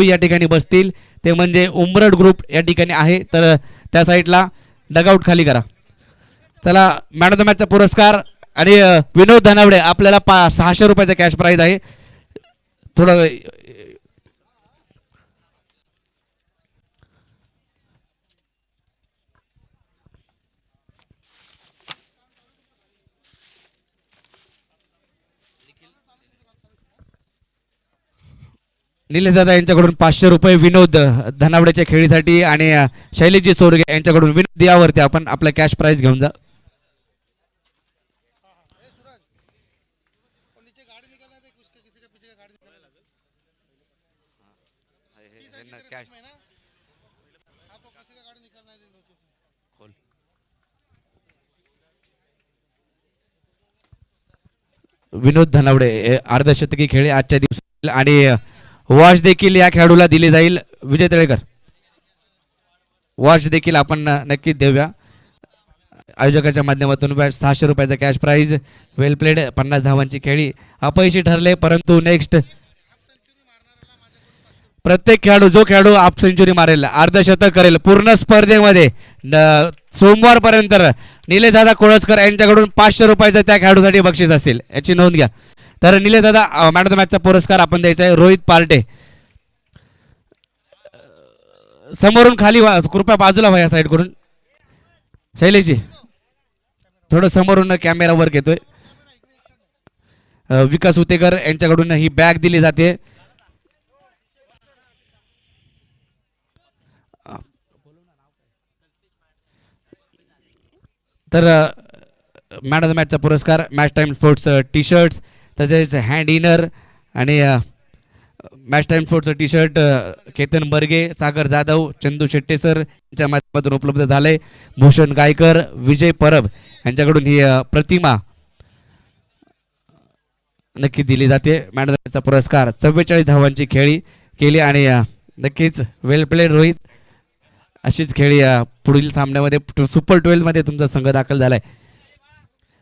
या ठिकाणी बसतील ते म्हणजे उमरड ग्रुप या ठिकाणी आहे, तर त्या साईडला डगआउट खाली करा. चला, मॅन ऑफ द मॅचचा पुरस्कार आणि विनोद धनावडे आपल्याला 600 रुपयाचा कॅश प्राईज आहे. थोडं निलेश दादा यांच्याकडून 500 रुपये विनोद धनावड्याच्या खेळीसाठी आणि शैलेशजी सोरगे यांच्याकडून विनोद यावरती आपण आपला कॅश प्राईज घेऊन जा. विनोद धनावडे अर्धशतकी खेळी आजच्या दिवशी आणि वॉच देखील या खेळाडूला दिली जाईल. विजय तळेकर वॉच देखील आपण नक्कीच देऊया. आयोजकाच्या माध्यमातून 600 रुपयाचा कॅश प्राईज. Well played. 50 धावांची खेळी अपयशी ठरले, परंतु नेक्स्ट प्रत्येक खेळाडू जो खेळाडू हाफ सेंचुरी मारेल, अर्धशतक करेल पूर्ण स्पर्धेमध्ये सोमवारपर्यंत निलेश दादा कोळसकर यांच्याकडून 500 रुपयाचं त्या खेळाडूसाठी बक्षीस असतील, याची नोंद घ्या. तर निलेश दादा मॅन ऑफ द मॅचचा पुरस्कार आपण द्यायचा आहे. रोहित पार्टे समोरून खाली कृपया बाजूला व्हा या साईड करून. शैलेशजी थोडं समोरून कॅमेरा वर घेतोय. विकास उतेकर यांच्याकडून ही बॅग दिली जाते. तर मॅन ऑफ द मॅचचा पुरस्कार match time sports T shirts, तसेच हँड इनर आणि मॅच टाइम स्पोर्ट्सचं T shirt Ketan Barge, Sagar Jadhav, Chandu Shette sir यांच्या माध्यमातून उपलब्ध झाले. भूषण गायकर, विजय परब यांच्याकडून ही प्रतिमा नक्की दिली जाते. मॅन ऑफ द मॅचचा पुरस्कार. 44 धावांची खेळी केली आणि नक्कीच वेल प्लेड रोहित. अशीच खेळी पुढील सामन्यामध्ये सुपर 12 मध्ये तुमचा संघ दाखल झालाय.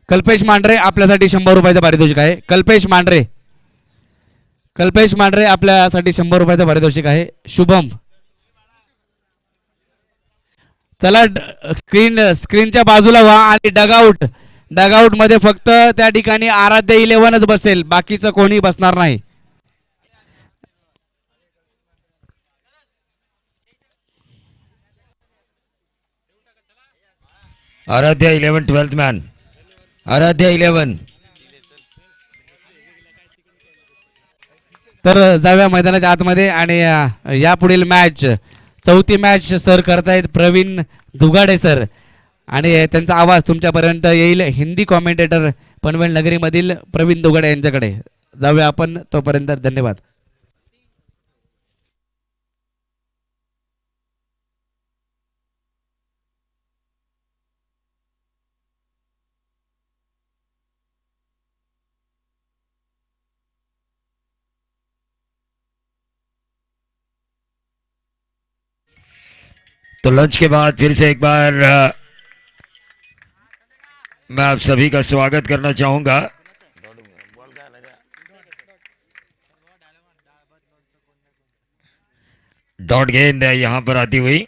कल्पेश मांढरे आपल्यासाठी 100 रुपयाचं पारितोषिक आहे. कल्पेश मांढरे आपल्यासाठी 100 रुपयाचं पारितोषिक आहे. शुभम चला स्क्रीनच्या बाजूला व्हा आणि डगआउट मध्ये फक्त त्या ठिकाणी आराध्य 11च बसेल, बाकीचं कोणी बसणार नाही. Aradhya 11 12th man. आराध्या 11. तर जाऊया मैदानाच्या आतमध्ये आणि यापुढील मॅच 4थी मॅच सर करतायत प्रवीण दुगाडे सर आणि त्यांचा आवाज तुमच्यापर्यंत येईल. हिंदी कॉमेंटेटर पनवेल नगरीमधील प्रवीण दुगाडे यांच्याकडे जाऊया आपण. तोपर्यंत धन्यवाद. तो लंच के बाद फिर से एक बार मैं आप सभी का स्वागत करना चाहूंगा. डॉट गेंद यहां पर आती हुई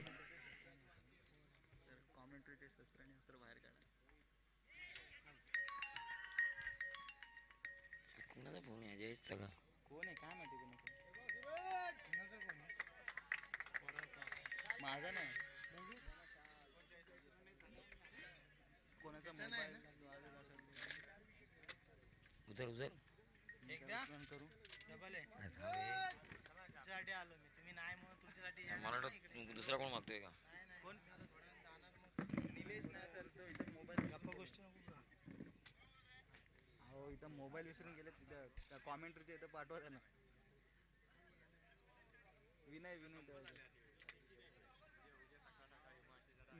दुसरा कोण मागतोय का? निलेश नाही सर, तो इथं मोबाईल गप्पा गोष्टी नको का? अहो इथं मोबाईल विसरून गेले, तिथं कॉमेंट्रीचे इथं पाठवा त्यांना. विनय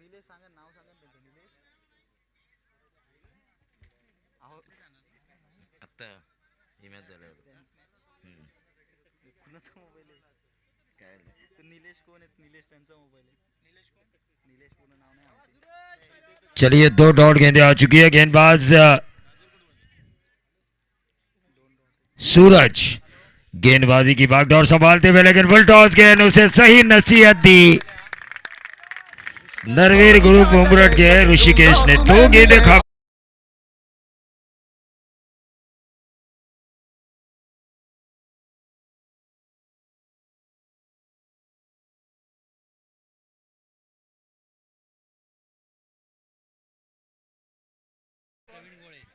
निलेश सांगा, नाव सांगा त्यांचं. निलेश अहो आत्ता ही मॅच झाल्यावर कुणाचा मोबाईल आहे काय? निलेश कोण आहेत? निलेश त्यांचा मोबाईल आहे. निलेश कोण? निलेश पूर्ण नाव नाही आठवत. चलिए 2 डॉट गेंदें आ चुकी है. गेंदबाज सूरज गेंदबाजी की बागडोर संभालते हुए, लेकिन फुल टॉस गेंद उसे सही नसीहत दी नरवीर ग्रुप उमरठ के ऋषिकेश ने। 2 गेंदें खा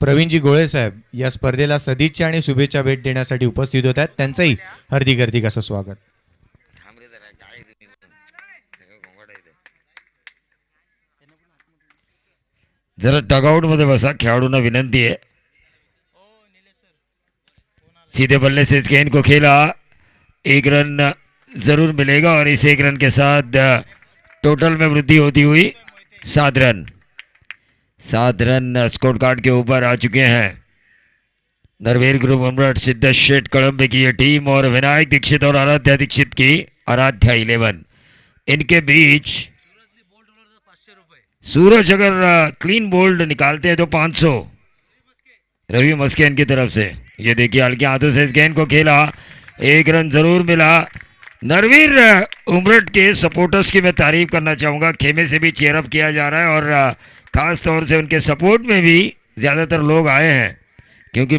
प्रवीणजी गोळे साहेब या स्पर्धेला सदिच्छा आणि शुभेच्छा भेट देण्यासाठी उपस्थित होत आहेत. त्यांचंही हार्दिक हार्दिक असं स्वागत. जरा डगआउट मध्ये बसा, खेळाडूंना विनंती आहे. सीधे बल्ले से इस गेंद को खेला, 1 रन जरूर मिलेगा और इस 1 रन के साथ टोटल में वृद्धि होती हुई 7 रन. 7 रन स्कोर कार्ड के ऊपर आ चुके हैं. नरवीर ग्रुप उमरठ, सिद्धेश शेठ कड़म्बे की ये टीम और विनायक दीक्षित और आराध्या दीक्षित की आराध्या 11. इनके बीच सूरज अगर क्लीन बोल्ड निकालते हैं तो 500 रवि मस्के इनकी तरफ से. ये देखिए हल्के हाथों से इस गेंद को खेला, 1 रन जरूर मिला. नरवीर उमरठ के सपोर्टर्स की मैं तारीफ करना चाहूँगा. खेमे से भी चेयरअप किया जा रहा है और ख़ास तौर से उनके सपोर्ट में भी ज़्यादातर लोग आए हैं, क्योंकि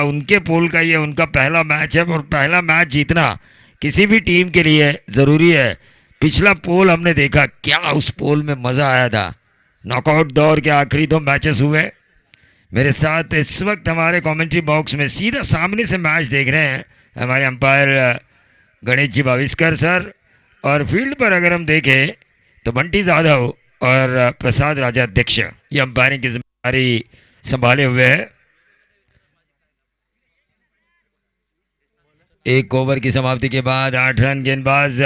उनके पोल का ये उनका पहला मैच है और पहला मैच जीतना किसी भी टीम के लिए ज़रूरी है. पिछला पोल हमने देखा, क्या उस पोल में मज़ा आया था. नॉकआउट दौर के आखिरी 2 मैचेस हुए. मेरे साथ इस वक्त हमारे कमेंट्री बॉक्स में सीधा सामने से मैच देख रहे हैं हमारे अंपायर गणेश जी भाविस्कर सर, और फील्ड पर अगर हम देखें तो बंटी जाधव और प्रसाद राजा अध्यक्ष ये अंपायरिंग की जिम्मेदारी संभाले हुए हैं. 1 ओवर की समाप्ति के बाद 8 रन. गेंदबाज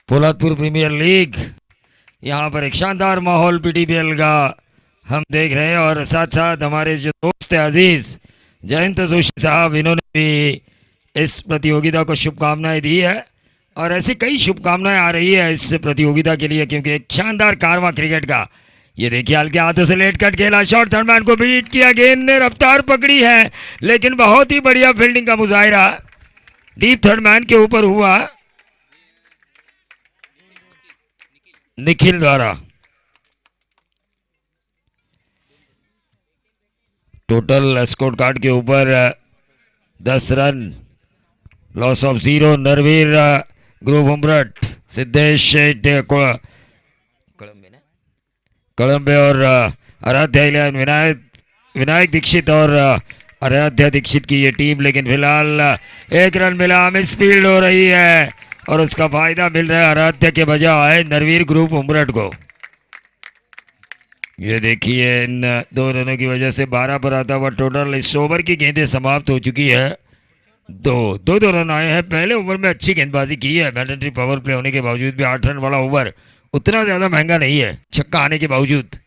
पोलादपुर प्रीमियर लीग, यहाँ पर एक शानदार माहौल पीटीपीएल का हम देख रहे हैं और साथ साथ हमारे जो दोस्त हैं अजीज जयंत जोशी साहब, इन्होंने भी इस प्रतियोगिता को शुभकामनाएं दी है और ऐसी कई शुभकामनाएं आ रही है इस प्रतियोगिता के लिए, क्योंकि एक शानदार कारवां क्रिकेट का. ये देखिए हल्के हाथों से लेट कट खेला, शॉर्ट थर्ड मैन को बीट किया, गेंद ने रफ्तार पकड़ी है, लेकिन बहुत ही बढ़िया फील्डिंग का मुजाहिरा डीप थर्ड मैन के ऊपर हुआ निखिल द्वारा. टोटल स्कोर कार्ड के ऊपर 10 run, loss of 0. Narveer group Umrath, Siddhesh Sheth Kadambe और आराध्या विनायक दीक्षित और आराध्या दीक्षित की ये टीम. लेकिन फिलहाल 1 रन मिला, मिस फील्ड हो रही है और उसका फायदा मिल रहा है आराध्या के बजाय नरवीर ग्रुप उमरठ को. ये देखिए इन 2 रनों की वजह से 12 पर आता हुआ टोटल. इस ओवर की गेंदें समाप्त हो चुकी है. 2 रन आए हैं. पहले ओवर में अच्छी गेंदबाजी की है, मैंडेटरी पावर प्ले होने के बावजूद भी. 8 रन वाला ओवर उतना ज़्यादा महंगा नहीं है छक्का आने के बावजूद.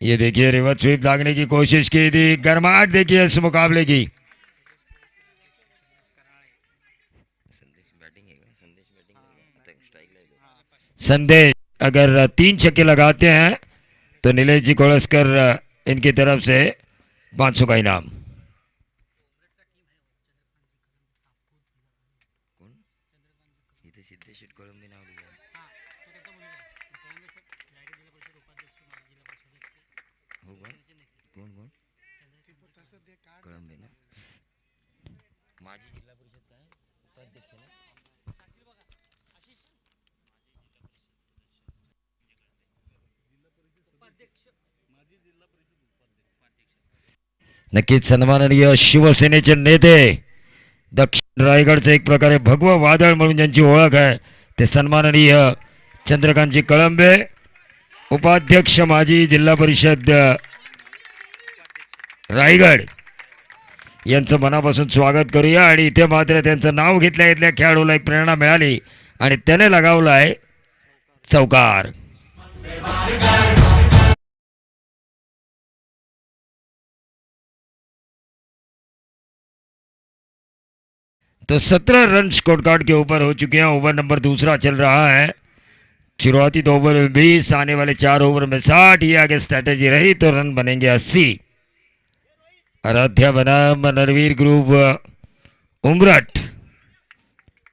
ये देखिए रिवर्स स्वीप लागने की कोशिश की थी. गर्माहट देखिए इस मुकाबले की. संदेश अगर 3 छक्के लगाते हैं तो नीलेश जी कोड़स्कर इनकी तरफ से 500 का इनाम. नक्कीच सन्माननीय शिवसेनेचे नेते, दक्षिण रायगडचे एक प्रकारे भगवा वादळ म्हणून ज्यांची ओळख आहे ते सन्माननीय चंद्रकांतजी कळंबे उपाध्यक्ष माजी जिल्हा परिषद रायगड यांचं मनापासून स्वागत करूया. आणि इथे मात्र त्यांचं नाव घेतल्या घेतल्या खेळाडूला एक प्रेरणा मिळाली आणि त्याने लगावलाय चौकार. तो 17 रन स्कोर कार्ड के ऊपर हो चुके हैं. ओवर नंबर दूसरा चल रहा है. शुरुआती 2 ओवर में 20, आने वाले 4 ओवर में 60. ये आगे स्ट्रैटेजी रही तो रन बनेंगे 80. आराध्या बनाम नरवीर ग्रुप उमरठ,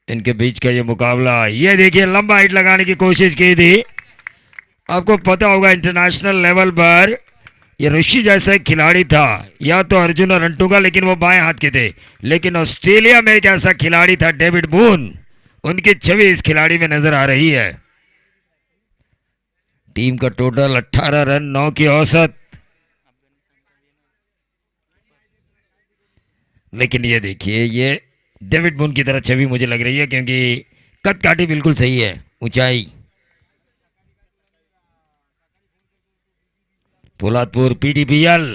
इनके बीच का ये मुकाबला. ये देखिए लंबा हिट लगाने की कोशिश की थी. आपको पता होगा इंटरनेशनल लेवल पर ये ऋषि जैसा एक खिलाड़ी था, या तो अर्जुन और रंटू का, लेकिन वो बाएं हाथ के थे. लेकिन ऑस्ट्रेलिया में एक ऐसा खिलाड़ी था डेविड बून, उनकी छवि इस खिलाड़ी में नजर आ रही है. टीम का टोटल 18 रन, 9 की औसत. लेकिन ये देखिए ये डेविड बून की तरह छवि मुझे लग रही है, क्योंकि कद काठी बिल्कुल सही है, ऊंचाई. पोलादपुर पीटीपीएल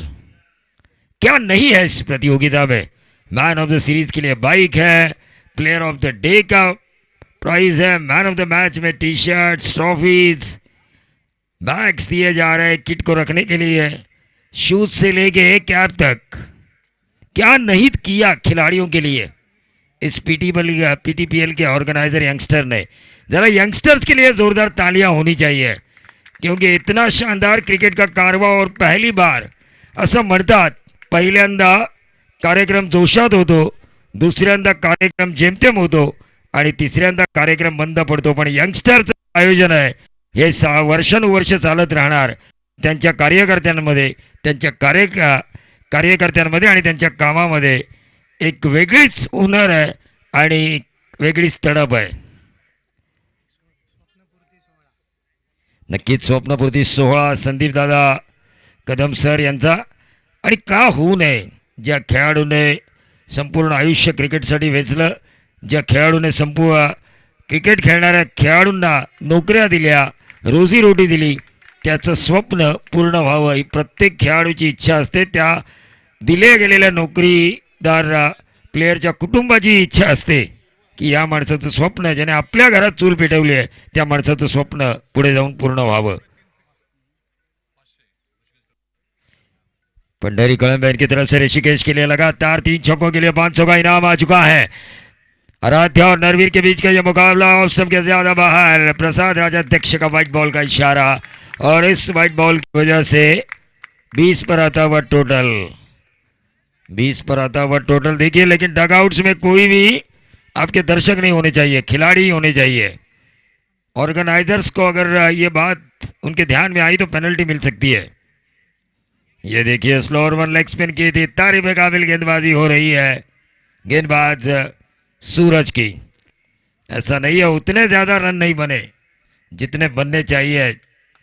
क्या नहीं है इस प्रतियोगिता में. मैन ऑफ द सीरीज के लिए बाइक है, प्लेयर ऑफ द डे का प्राइज है, मैन ऑफ द मैच में टी शर्ट्स, ट्रॉफीज, बैग्स दिए जा रहे हैं किट को रखने के लिए, शूज से लेके कैप तक. क्या नहीं किया खिलाड़ियों के लिए इस पीटीपीएल के ऑर्गेनाइजर यंगस्टर ने. जरा यंगस्टर्स के लिए जोरदार तालियां होनी चाहिए, क्योंकि इतना शानदार क्रिकेट का कारवा. और पहिली बार असं म्हणतात, पहिल्यांदा कार्यक्रम जोशात होतो, दुसऱ्यांदा कार्यक्रम जेमतेम होतो आणि तिसऱ्यांदा कार्यक्रम बंद पडतो. पण यंगस्टरचं आयोजन आहे हे वर्षानुवर्ष चालत राहणार. त्यांच्या कार्यकर्त्यांमध्ये, त्यांच्या कार्यकर्त्यांमध्ये आणि त्यांच्या कामामध्ये एक वेगळीच हुनर आहे आणि वेगळीच तडप आहे. नक्कीच स्वप्नपूर्ती सोहळा संदीप दादा कदम सर यांचा. आणि का होऊ नये, ज्या खेळाडूने संपूर्ण आयुष्य क्रिकेटसाठी वेचलं, ज्या खेळाडूने क्रिकेट खेळणाऱ्या खेळाडूंना नोकऱ्या दिल्या, रोजीरोटी दिली, त्याचं स्वप्न पूर्ण व्हावं ही प्रत्येक खेळाडूची इच्छा असते. त्या दिल्या गेलेल्या नोकरीदार प्लेयरच्या कुटुंबाची इच्छा असते की या माणसाचं स्वप्न, ज्याने आपल्या घरात चूल पेटवली आहे, त्या माणसाचं स्वप्न पुढे जाऊन पूर्ण व्हावं. पंडरी कलम्बे की तरफ से ऋषिकेश के लिए लगातार 3 छक्कों के लिए 500 का इनाम आ चुका है. आराध्या और नरवीर के बीच का यह मुकाबला ऑफ स्टंप के ज्यादा बाहर. प्रसाद राजाध्यक्ष का व्हाइट बॉल का इशारा, और इस व्हाइट बॉल की वजह से 20 पर आता हुआ टोटल. 20 पर आता हुआ टोटल. देखिए लेकिन डगआउट्स में कोई भी आपके दर्शक नहीं होने चाहिए, खिलाड़ी ही होने चाहिए. ऑर्गेनाइजर्स को अगर ये बात उनके ध्यान में आई तो पेनल्टी मिल सकती है. ये देखिए स्लोअर वन लेग स्पिन की थी, तारीफ काबिल गेंदबाजी हो रही है गेंदबाज सूरज की. ऐसा नहीं है उतने ज़्यादा रन नहीं बने जितने बनने चाहिए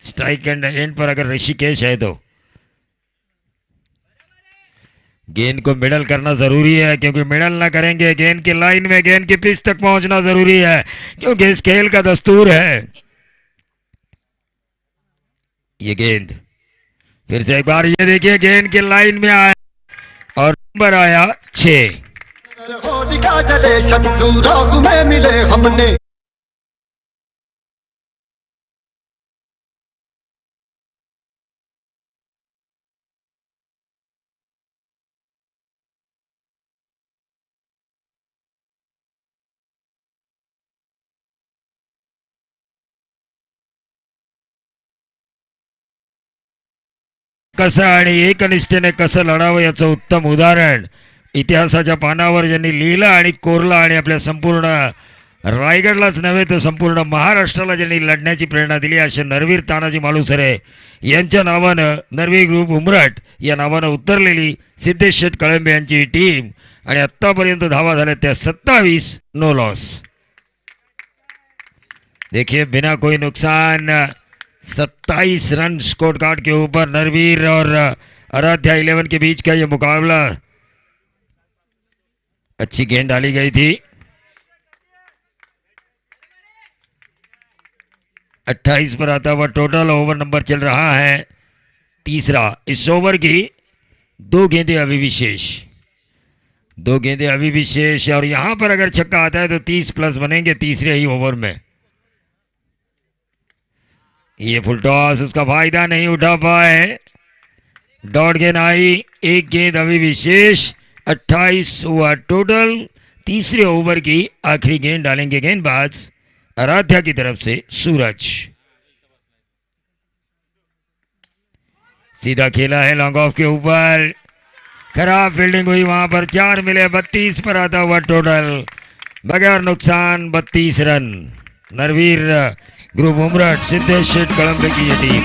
स्ट्राइक एंड पर अगर ऋषिकेश है तो. गेंद को मिडल करना जरूरी है, क्योंकि मिडल ना करेंगे गेंद की लाइन में, गेंद की पिच तक पहुंचना जरूरी है, क्योंकि इस खेल का दस्तूर है. ये गेंद फिर से एक बार, ये देखिए गेंद की लाइन में आया और नंबर आया 6. होलिका जले शत्रु राह में मिले हमने. कसं आणि एकनिष्ठेने कसं लढावं याचं उत्तम उदाहरण इतिहासाच्या पानावर ज्यांनी लिहिलं आणि कोरलं, आणि आपल्या संपूर्ण रायगडलाच नव्हे तर संपूर्ण महाराष्ट्राला ज्यांनी लढण्याची प्रेरणा दिली, असे नरवीर तानाजी मालुसरे यांच्या नावानं नरवीर ग्रुप उमरठ या नावानं उतरलेली सिद्धेश शेठ कळंबे यांची ही टीम. आणि आत्तापर्यंत धावा झाल्या त्या 27, नो लॉस. देखिए बिना कोई नुकसान 27 रन स्कोर कार्ड के ऊपर नरवीर और आराध्या 11 के बीच का ये मुकाबला. अच्छी गेंद डाली गई थी. 28 पर आता हुआ टोटल। ओवर नंबर चल रहा है तीसरा। इस ओवर की 2 गेंदें अभी भी शेष, 2 गेंदें अभी भी शेष। और यहां पर अगर छक्का आता है तो 30 प्लस बनेंगे तीसरे ही ओवर में। ये फुल टॉस, उसका फायदा नहीं उठा पाए। डॉट गेंद आई, 1 गेंद अभी भी शेष। 28 हुआ टोटल। तीसरे ओवर की आखिरी गेंद डालेंगे गेंदबाज आराध्या की तरफ से सूरज। सीधा खेला है लॉन्ग ऑफ के ऊपर, खराब फील्डिंग हुई वहां पर। 4 मिले, 32 पर आता हुआ टोटल, बगैर नुकसान 32 रन। नरवीर ग्रुप उमरठ सिद्धेश शेठ कळंबे की ये टीम।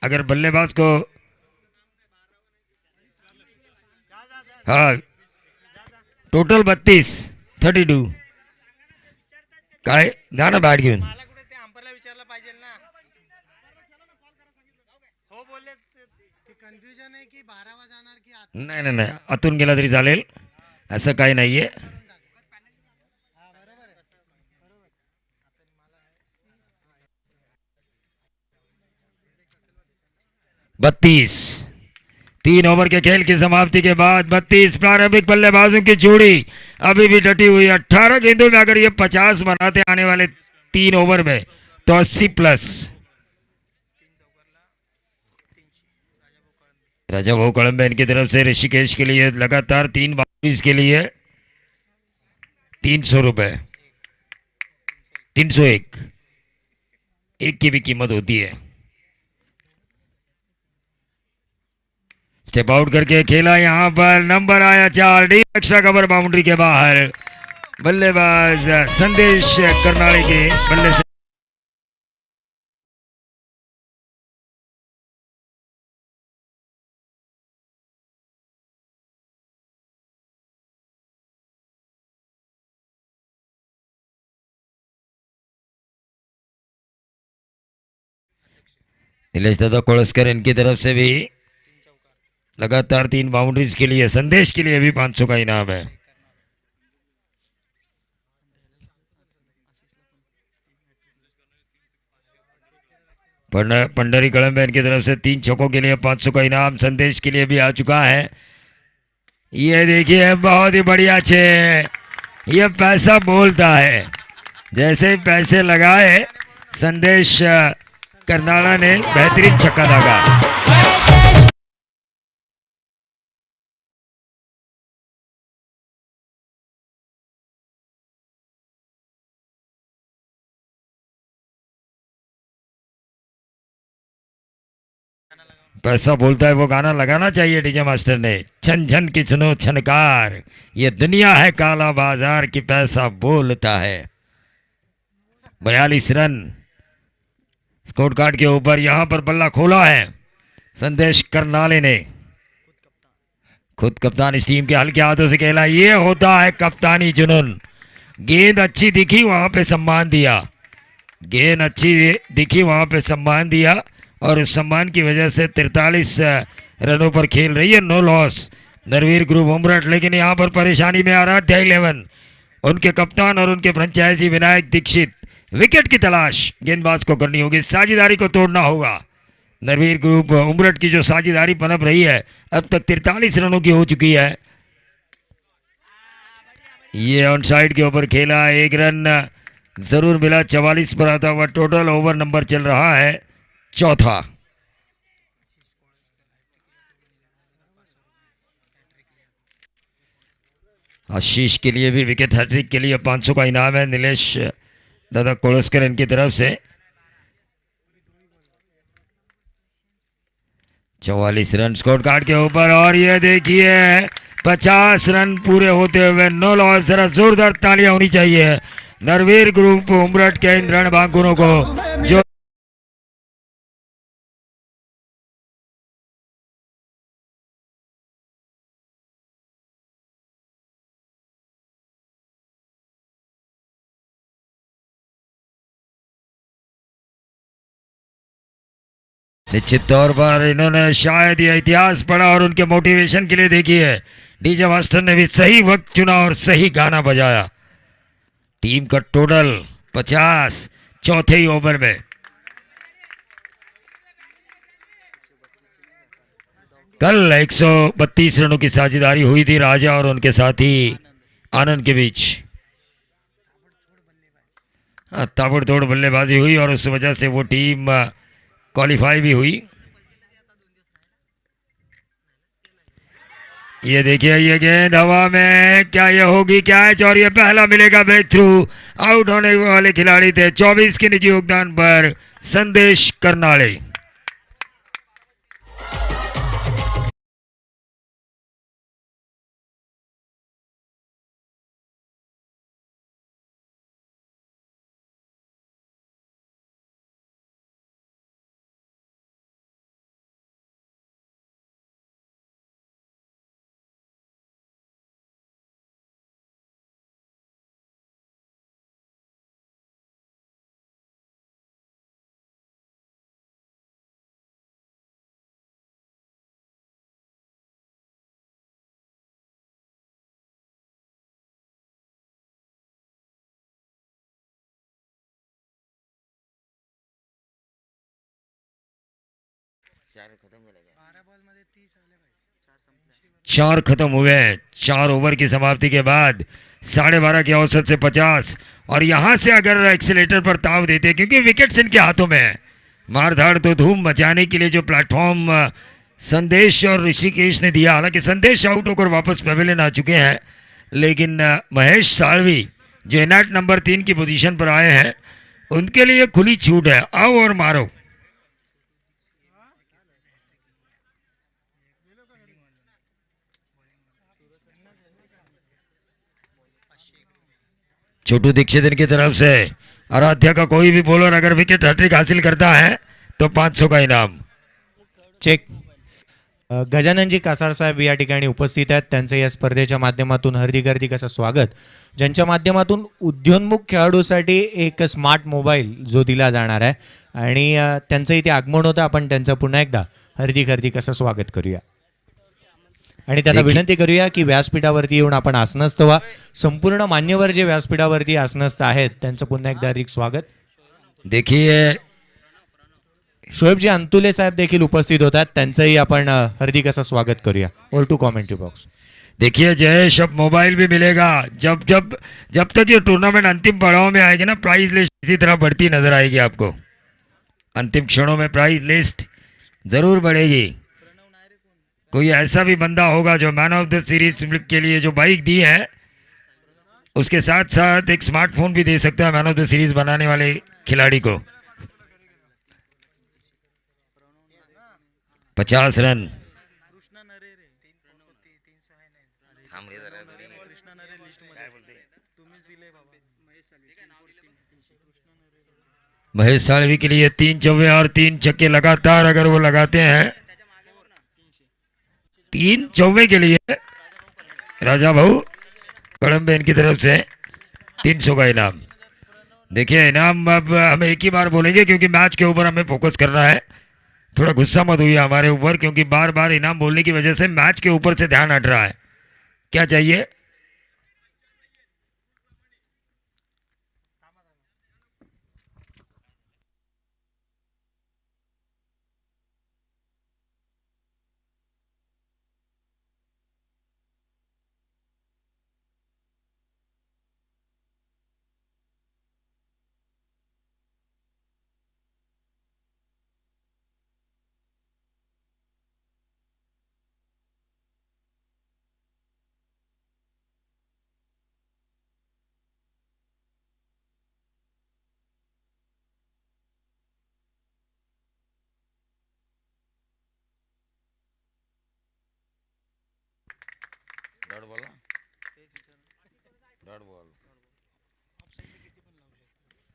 अगर बल्लेबाज को, हाँ, टोटल 32 काय ना बॅट घेऊन मला कुठे ते अंपरला विचारलं पाहिजे ना. हो बोलले ते कन्फ्युजन आहे की 12वा जाणार की आत. नाही नाही नाही, आतून गेला तरी चालेल, असं काही नाहीये. 32, 3 ओवर के खेल की समाप्ति के बाद 32 प्रारंभिक बल्लेबाजों की जोड़ी अभी भी डटी हुई। 18 गेंदों में अगर ये 50 बनाते आने वाले 3 ओवर में तो 80 प्लस। राजा भाऊ कळंबे इनकी तरफ से ऋषिकेश के लिए लगातार 3 बाउंड्रीज के लिए 300 रुपए, 301 एक की भी कीमत होती है। स्टेप आउट करके खेला, यहां पर नंबर आया 4, डी एक्स्ट्रा कवर बाउंड्री के बाहर। बल्लेबाज संदेश करनाळे के बल्ले से नीलेश दादा कोळसकर इनकी तरफ से भी लगातार 3 बाउंड्रीज के लिए, संदेश के लिए भी 500 का इनाम है। पंडरी कळंबे इनकी तरफ से 3 छक्कों के लिए 500 का इनाम संदेश के लिए भी आ चुका है। ये देखिए बहुत ही बढ़िया छे, ये पैसा बोलता है। जैसे ही पैसे लगाए संदेश करनाड़ा ने बेहतरीन छक्का दागा। पैसा बोलता है वो गाना लगाना चाहिए डीजे मास्टर ने। छन छन की सुनो छनकार, ये दुनिया है काला बाजार की पैसा बोलता है। 42 रन स्कोर कार्ड के ऊपर। यहां पर बल्ला खोला है संदेश करनाले ने, खुद कप्तान इस टीम के हल्के हाथों से खेला। ये होता है कप्तानी जुनून। गेंद अच्छी दिखी वहां पे सम्मान दिया, गेंद अच्छी दिखी वहां पे सम्मान दिया, और इस सम्मान की वजह से 43 रनों पर खेल रही है। No loss Narveer group Umrath. लेकिन यहां पर परेशानी में आराध्या 11, उनके कप्तान और उनके फ्रेंचाइजी विनायक दीक्षित। विकेट की तलाश गेंदबाज को करनी होगी, साझेदारी को तोड़ना होगा। नरवीर ग्रुप उमरठ की जो साझेदारी पनप रही है अब तक 43 रनों की हो चुकी है। ये ऑन साइड के ऊपर खेला, 1 रन जरूर मिला। 44 पर आता हुआ टोटल। ओवर नंबर चल रहा है चौथा। आशीष के लिए भी विकेट हैट्रिक के लिए 500 का इनाम है नीलेश दादा कोळसकर इनकी तरफ से। 44 रन स्कोर कार्ड के ऊपर। और ये देखिए 50 रन पूरे होते हुए नो लॉस। जरा जोरदार तालियां होनी चाहिए नरवीर ग्रुप उमरठ के इन रणबांकुरों को जो निश्चित तौर पर इन्होंने शायद यह इतिहास पढ़ा और उनके मोटिवेशन के लिए देखी है। डीजे मास्टर ने भी सही वक्त चुना और सही गाना बजाया। टीम का टोटल 50 चौथे ही ओवर में। कल 132 रनों की साझेदारी हुई थी राजा और उनके साथी आनंद के बीच। ताबड़तोड़ बल्लेबाजी हुई और उस वजह से वो टीम क्वालिफाई भी हुई। ये देखिए ये गेंद हवा में, क्या ये होगी कैच और ये पहला मिलेगा ब्रेक थ्रू। आउट होने वाले खिलाड़ी थे 24 के निजी योगदान पर संदेश करनाले। चार खत्म हुए हैं। 4 ओवर की समाप्ति के बाद 12.5 की औसत से 50। और यहां से अगर एक्सीलेटर पर ताव देते, क्योंकि विकेट्स इनके हाथों में है, मारधाड़ तो धूम मचाने के लिए जो प्लेटफॉर्म संदेश और ऋषिकेश ने दिया। हालांकि संदेश आउट होकर वापस पवेलियन आ चुके हैं, लेकिन महेश साळवी जो इनएट नंबर 3 की पोजीशन पर आए हैं, उनके लिए खुली छूट है, आओ और मारो। छोटू दीक्षित इनकी तरफ से आराध्या का कोई भी बॉलर अगर विकेट हैट्रिक हासिल करता है तो 500 का इनाम। चेक. गजाननजी कासार साहेब या ठिकाणी उपस्थित आहेत. त्यांचं या स्पर्धेच्या माध्यमातून हार्दिक असं स्वागत, ज्यांच्या माध्यमातून उद्योन्मुख खेळाडूसाठी एक स्मार्ट मोबाईल जो दिला जाणार आहे आणि त्यांचं इथे आगमन होतं. आपण त्यांचं पुन्हा एकदा हार्दिक असं स्वागत करूया आणि त्यांना विनंती करूया की व्यासपीठावरती येऊन आपण आसनस्थ व्हा. संपूर्ण मान्यवर जे व्यासपीठावरती आसनस्थ आहेत त्यांचं पुन्हा एकदा हार्दिक स्वागत. देखिए शोएबजी अंतुले साहेब देखील उपस्थित होतात, त्यांचंही आपण हार्दिक असं स्वागत करूया. और टू कमेंट्री बॉक्स. देखिए जयेश, अब मोबाइल भी मिलेगा। जब जब जब तक ये टूर्नामेंट अंतिम पड़ाव में आएगी ना, प्राइस लिस्ट इसी तरह बढ़ती नजर आएगी आपको। अंतिम क्षणों में प्राइस लिस्ट जरूर बढ़ेगी। कोई ऐसा भी बंदा होगा जो मैन ऑफ द सीरीज के लिए जो बाइक दी है, उसके साथ साथ एक स्मार्टफोन भी दे सकता है मैन ऑफ द सीरीज बनाने वाले खिलाड़ी को। 50 रन। कृष्णा नरे रे 300 आहे नाही कृष्णा नरे लिस्ट मध्ये तुम्हीच दिले बाबा. महेश साळवी के लिए 3 चौवे और 3 छक्के लगातार अगर वो लगाते हैं, 3 चौवे के लिए राजा भाऊ कड़म्बे इनकी तरफ से 300 का इनाम। देखिए इनाम अब हमें एक ही बार बोलेंगे क्योंकि मैच के ऊपर हमें फोकस करना है। थोड़ा गुस्सा मत हुई हमारे ऊपर, क्योंकि बार बार इनाम बोलने की वजह से मैच के ऊपर से ध्यान हट रहा है। क्या चाहिए?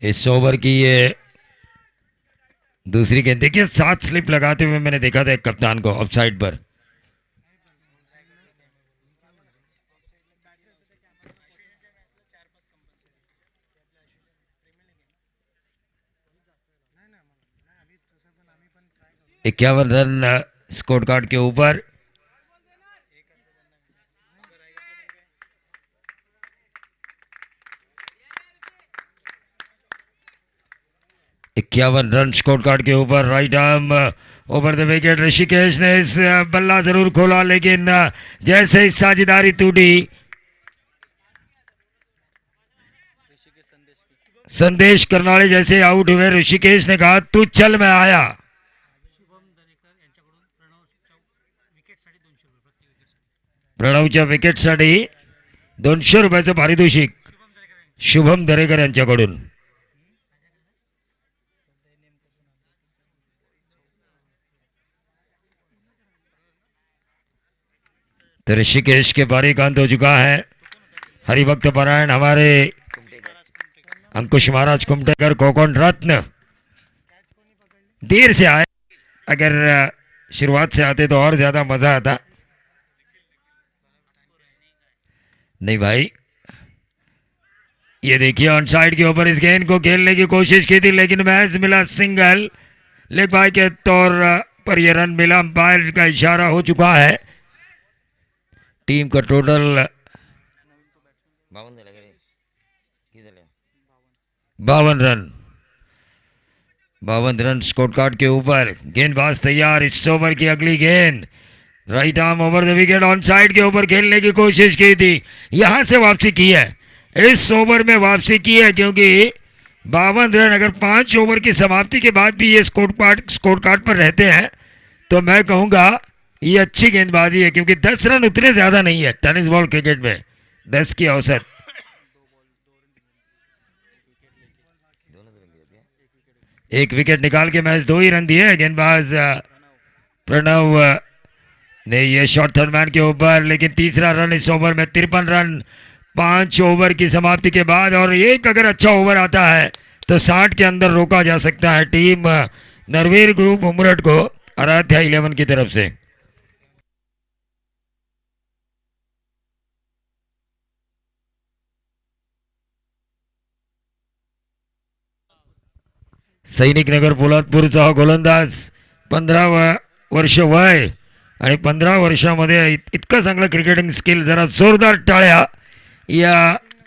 इस ओवर की ये दूसरी गेंद। देखिए 7 स्लिप लगाते हुए मैंने देखा था एक कप्तान को ऑफसाइड पर। 51 रन स्कोर कार्ड के ऊपर। इक्यावन रन स्कोर कार्ड के ऊपर। Right arm over the wicket. Rishikesh ने इस बल्ला जरूर खोला, लेकिन जैसे ही साझेदारी टूटी, संदेश करनाले जैसे आउट हुए, ऋषिकेश ने कहा तू चल मैं आया। प्रणवच्या विकेटसाठी ₹200 पारितोषिक शुभम दरेकर यांच्याकडून। तो ऋषिकेश के पारी का अंत हो चुका है। हरिभक्त पारायण हमारे अंकुश महाराज कुमटेकर कोकण रत्न देर से आए, अगर शुरुआत से आते तो और ज्यादा मजा आता। नहीं भाई, ये देखिए ऑन साइड के ऊपर इस गेंद को खेलने की कोशिश की थी, लेकिन मैच मिला सिंगल। लेग बाय के तौर पर यह रन मिला। अंपायर का इशारा हो चुका है। टीम का total 52 run. 52 run score card के ऊपर। गेंदबाज तैयार। इस ओवर की अगली गेंद right arm over the wicket. On side के ऊपर खेलने की कोशिश की थी, यहां से वापसी की है। इस ओवर में वापसी की है, क्योंकि 52 रन अगर 5 ओवर की समाप्ति के बाद भी ये स्कोर कार्ड पर रहते हैं तो मैं कहूंगा ये अच्छी गेंदबाजी है, क्योंकि 10 रन उतने ज्यादा नहीं है टेनिस बॉल क्रिकेट में, 10 की औसत। एक विकेट निकाल के मैच 2 ही रन दिए गेंदबाज प्रणव ने ये शॉट थर्ड मैन के ऊपर, लेकिन तीसरा रन इस ओवर में। 53 रन 5 ओवर की समाप्ति के बाद, और एक अगर अच्छा ओवर आता है तो 60 के अंदर रोका जा सकता है टीम नरवीर ग्रुप उमरठ को आराध्या 11 की तरफ से। सैनिक नगर पोलादपूरचा गोलंदाज, 15 वर्ष वय आणि 15 वर्षामध्ये इतकं चांगलं क्रिकेटिंग स्किल। जरा जोरदार टाळ्या या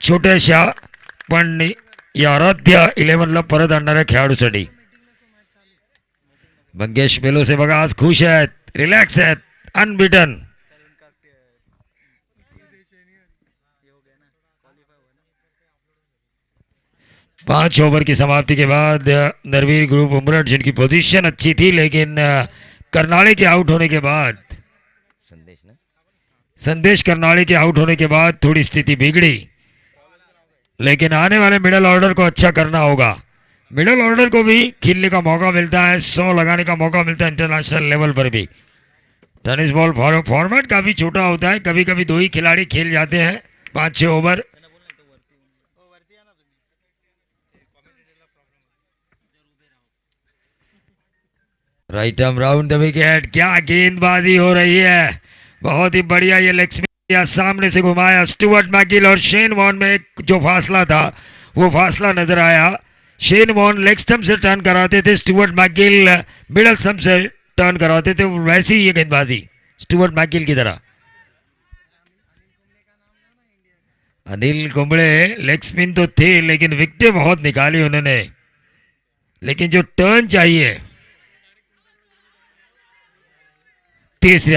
छोट्याशा पण या आराध्या 11ला परत आणणाऱ्या खेळाडूसाठी। मंगेश बेलोसे बघा आज खुश आहेत, रिलॅक्स आहेत, अनबिटन। 5 ओवर की समाप्ति के बाद नरवीर ग्रुप उमरठ, जिनकी पोजीशन अच्छी थी, लेकिन करनाले के आउट होने के बाद, संदेश करनाले के आउट होने के बाद थोड़ी स्थिति बिगड़ी। लेकिन आने वाले मिडिल ऑर्डर को अच्छा करना होगा। मिडिल ऑर्डर को भी खेलने का मौका मिलता है, 100 लगाने का मौका मिलता है इंटरनेशनल लेवल पर भी। टेनिस बॉल फॉर्मेट काफ़ी छोटा होता है, कभी कभी 2 ही खिलाड़ी खेल जाते हैं 5-6 over. Right arm round the wicket. क्या गेंदबाजी हो रही है, बहुत ही बढ़िया। ये लेग स्पिन सामने से घुमाया। स्टुअर्ट मैगिल और शेन वॉन में एक जो फासला था वो फासला नजर आया। शेन वॉन लेग स्टंप से टर्न कराते थे, स्टुअर्ट मैगिल मिडल स्टंप से टर्न कराते थे। वैसी ही ये गेंदबाजी स्टुअर्ट मैगिल की तरह। अनिल कुंबले लेग स्पिन तो थे, लेकिन विकेटें बहुत निकाली उन्होंने, लेकिन जो टर्न चाहिए। तीसरे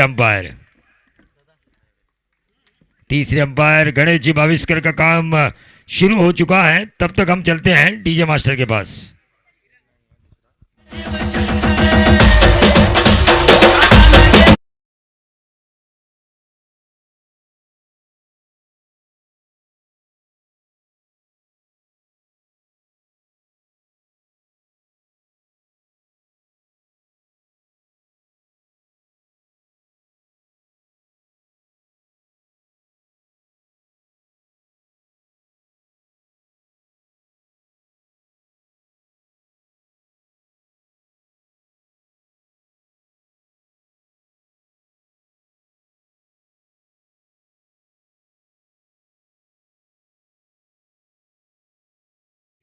अंपायर गणेश जी भाविस्कर का काम शुरू हो चुका है। तब तक हम चलते हैं डीजे मास्टर के पास।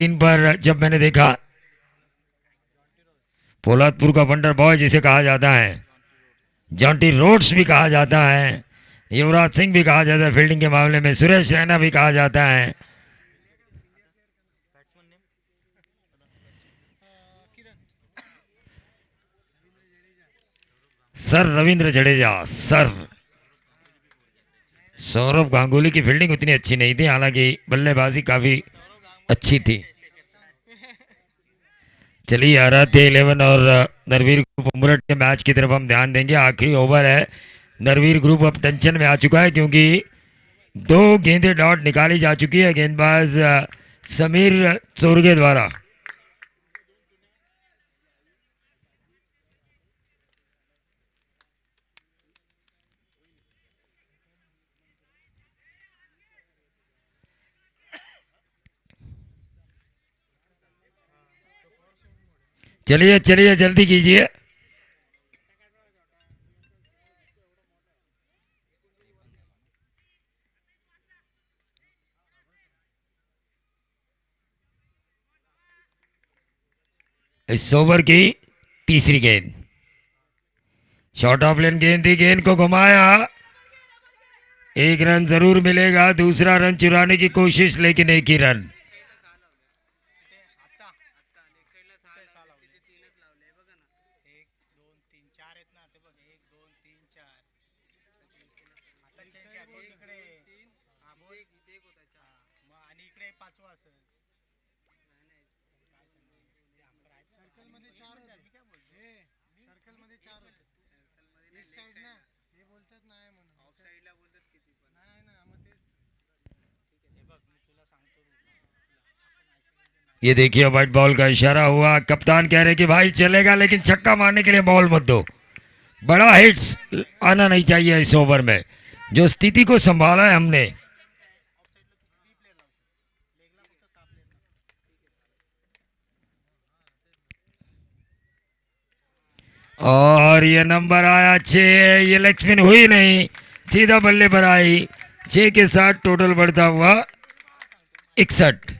इन पर जब मैंने देखा पोलादपुर का वंडर बॉय जिसे कहा जाता है, जॉन्टी रोड्स भी कहा जाता है, युवराज सिंह भी कहा जाता है फील्डिंग के मामले में, सुरेश रैना भी कहा जाता है। Sir Ravindra Jadeja sir. सौरभ गांगुली की फील्डिंग उतनी अच्छी नहीं थी, हालांकि बल्लेबाजी काफी अच्छी थी। चलिए आराध्य 11 और नरवीर ग्रुप उमरठ के मैच की तरफ हम ध्यान देंगे। आखिरी ओवर है, नरवीर ग्रुप अब टेंशन में आ चुका है क्योंकि 2 गेंदें डॉट निकाली जा चुकी है गेंदबाज समीर चोरगे द्वारा। चलिए चलिए जल्दी कीजिए। इस ओवर की तीसरी गेंद, शॉर्ट ऑफ लेन गेंद थी, गेंद को घुमाया, 1 रन जरूर मिलेगा। दूसरा रन चुराने की कोशिश, लेकिन 1 ही रन। ये देखिए व्हाइट बॉल का इशारा हुआ, कप्तान कह रहे कि भाई चलेगा लेकिन छक्का मारने के लिए बॉल मत दो। बड़ा हिट्स आना नहीं चाहिए इस ओवर में। जो स्थिति को संभाला है हमने, और ये नंबर आया 6। ये लेग स्पिन हुई नहीं, सीधा बल्ले पर आई। 6 के साथ टोटल बढ़ता हुआ 61।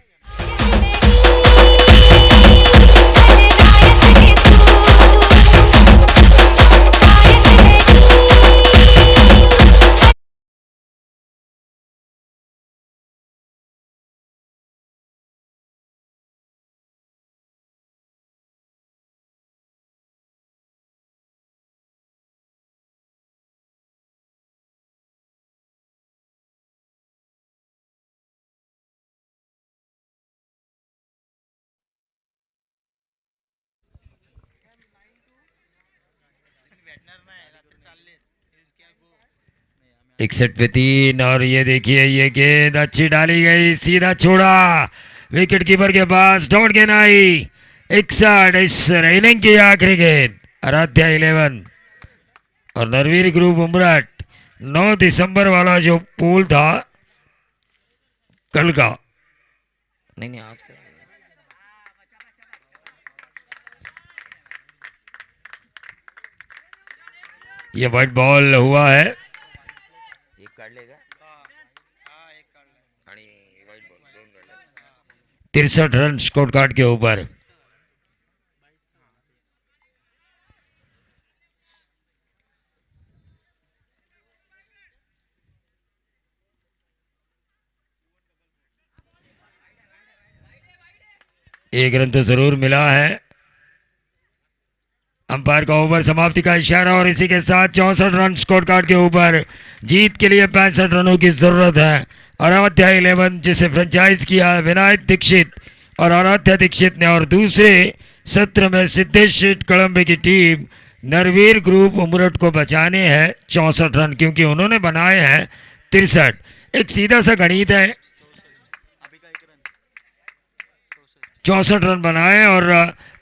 नाही रात्री चालले 61 पे 3। और ये देखिए ये गेंद अच्छी डाली गई, सीधा छोड़ा विकेट कीपर के पास, डॉट गेंद आई। 61 इस इनिंग की आखिरी गेंद। आराध्या 11 और नरवीर ग्रुप उमरठ 9 दिसंबर वाला जो पोल था कल का, नहीं आज का, ये व्हाइट बॉल हुआ है। एक काढ लेगा एक काढला आणि व्हाइट बॉल 2 काढले। 63 रन स्कोर कार्ड के ऊपर। एक रन तो जरूर मिला है। अंपायर का ओवर समाप्ति का इशारा, और इसी के साथ 64 रन स्कोर कार्ड के ऊपर। जीत के लिए 65 रनों की जरूरत है। आराध्या 11 जिसे फ्रेंचाइज किया विनायक दीक्षित और आराध्या दीक्षित ने, और दूसरे सत्र में सिद्धेश कड़म्बे की टीम नरवीर ग्रुप उमरठ को बचाने हैं 64 रन, क्योंकि उन्होंने बनाए हैं 63। एक सीधा सा गणित है, 64 रन बनाए और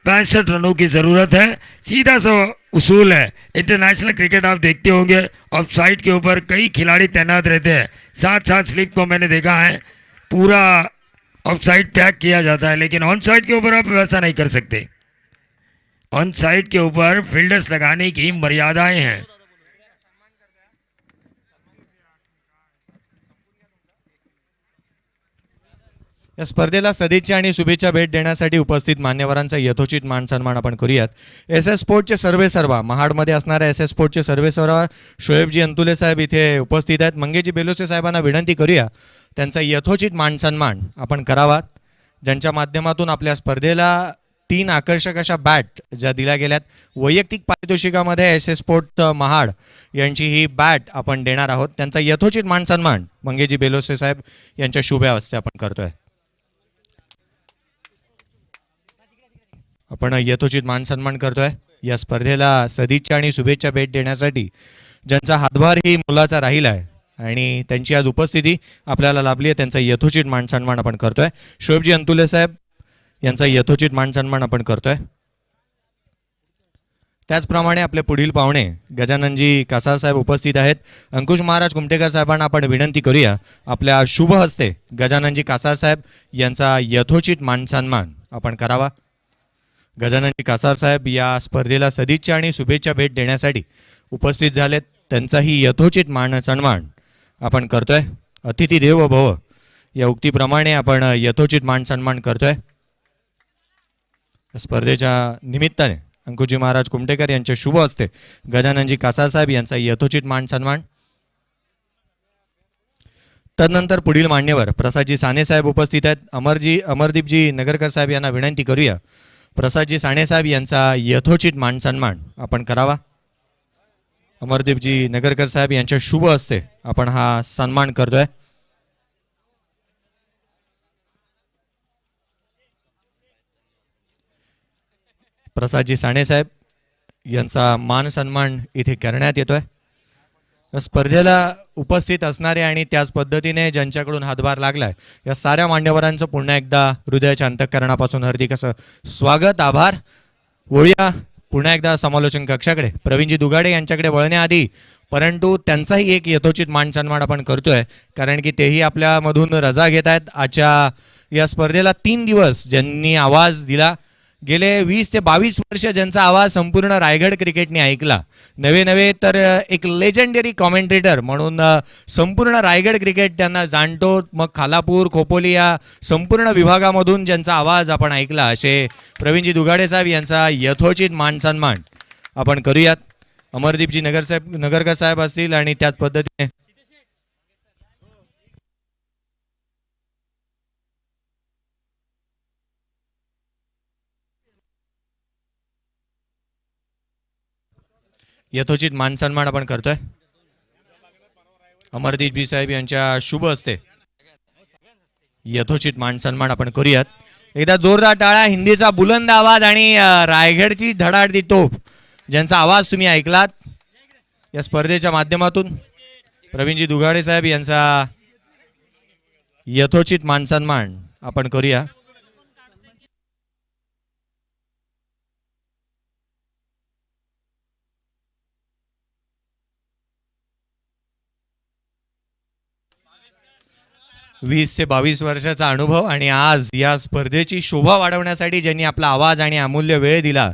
65 रनों की ज़रूरत है। सीधा सा उसूल है। इंटरनेशनल क्रिकेट आप देखते होंगे, ऑफ साइड के ऊपर कई खिलाड़ी तैनात रहते हैं, साथ साथ स्लिप को मैंने देखा है पूरा ऑफ साइड पैक किया जाता है, लेकिन ऑन साइड के ऊपर आप वैसा नहीं कर सकते। ऑन साइड के ऊपर फील्डर्स लगाने की मर्यादाएं हैं। या स्पर्धेला सदिच्छा आणि शुभेच्छा भेट देण्यासाठी उपस्थित मान्यवरांचा यथोचित मान सन्मान आपण करूयात. एस एस स्पोर्टचे सर्वेसर्वा महाडमध्ये असणाऱ्या एस एस स्पोर्टचे सर्वेसर्वा शोएबजी अंतुले साहेब इथे उपस्थित आहेत. मंगेशजी बेलोसे साहेबांना विनंती करूया त्यांचा यथोचित मान सन्मान आपण करावा, ज्यांच्या माध्यमातून आपल्या स्पर्धेला 3 आकर्षक अशा बॅट ज्या दिल्या गेल्यात. वैयक्तिक पारितोषिकामध्ये एस एस स्पोर्ट महाड यांची ही बॅट आपण देणार आहोत. त्यांचा यथोचित मान सन्मान मंगेशजी बेलोसे साहेब यांच्या शुभ हस्ते आपण करतोय. आपण यथोचित मान सन्मान करतोय. या स्पर्धेला सदिच्छा आणि शुभेच्छा भेट देण्यासाठी ज्यांचा हातभार ही मुलाचा राहिला आहे आणि त्यांची आज उपस्थिती आपल्याला लाभली आहे, त्यांचा यथोचित मान सन्मान आपण करतोय. शोएबजी अंतुले साहेब यांचा यथोचित मान सन्मान आपण करतोय. त्याचप्रमाणे आपले पुढील पाहुणे गजाननजी कासार साहेब उपस्थित आहेत. अंकुश महाराज कुमटेकर साहेबांना आपण विनंती करूया आपल्या शुभ हस्ते गजाननजी कासार साहेब यांचा यथोचित मान सन्मान आपण करावा. गजाननजी कासार साहेब या स्पर्धेला सदिच्छा आणि शुभेच्छा भेट देण्यासाठी उपस्थित झालेत. त्यांचाही यथोचित मान सन्मान आपण करतोय. अतिथी देवो भव या उक्तीप्रमाणे आपण यथोचित मान सन्मान करतोय. स्पर्धेच्या निमित्ताने अंकुशजी महाराज कुमटेकर यांच्या शुभ हस्ते गजाननजी कासार साहेब यांचा यथोचित मान सन्मान. तदनंतर पुढील मान्यवर प्रसादजी साने साहेब उपस्थित आहेत. अमरदीपजी नगरकर साहेब यांना विनंती करूया प्रसादजी साने साहेब यांचा यथोचित मान सन्मान आपण करावा. अमरदीपजी नगरकर साहेब यांच्या शुभ हस्ते आपण हा सन्मान करतोय. प्रसादजी साने साहेब यांचा मान सन्मान इथे करण्यात येतोय. स्पर्धेला उपस्थित असणारे आणि त्याच पद्धतीने ज्यांच्याकडून हातभार लागलाय या साऱ्या मान्यवरांचं पुन्हा एकदा हृदयाच्या अंतःकरणापासून हार्दिक असं स्वागत, आभार. वळूया पुन्हा एकदा समालोचन कक्षाकडे. प्रवीणजी दुगाडे यांच्याकडे वळण्याआधी परंतु त्यांचाही एक यथोचित मान सन्मान आपण करतोय, कारण की तेही आपल्यामधून रजा घेत आहेत. आजच्या या स्पर्धेला 3 दिवस ज्यांनी आवाज दिला, गेले 20 ते 22 वर्ष ज्यांचा आवाज संपूर्ण रायगड क्रिकेटने ऐकला, नवे तर एक लेजेंडरी कॉमेंटेटर म्हणून संपूर्ण रायगड क्रिकेट त्यांना जाणतो. मग खालापूर खोपोली या संपूर्ण विभागामधून ज्यांचा आवाज आपण ऐकला असे प्रवीणजी दुगाडे साहेब यांचा यथोचित मान सन्मान आपण करूयात. अमरदीपजी नगरकर साहेब असतील आणि त्याच पद्धतीने यथोचित मान सन्मान आपण करतोय. अमरदीपजी साहेब यांच्या शुभ हस्ते यथोचित मान सन्मान आपण करूयात. एकदा जोरदार टाळ्या, हिंदीचा बुलंद आवाज आणि रायगडची धडाडती तोफ ज्यांचा आवाज तुम्ही ऐकलात या स्पर्धेच्या माध्यमातून. प्रवीणजी दुगाडे साहेब यांचा यथोचित मान सन्मान आपण करूया. वीस ते 22 वर्षाचा अनुभव आणि आज या स्पर्धेची शोभा वाढवण्यासाठी ज्यांनी आपला आवाज आणि अमूल्य वेळ दिला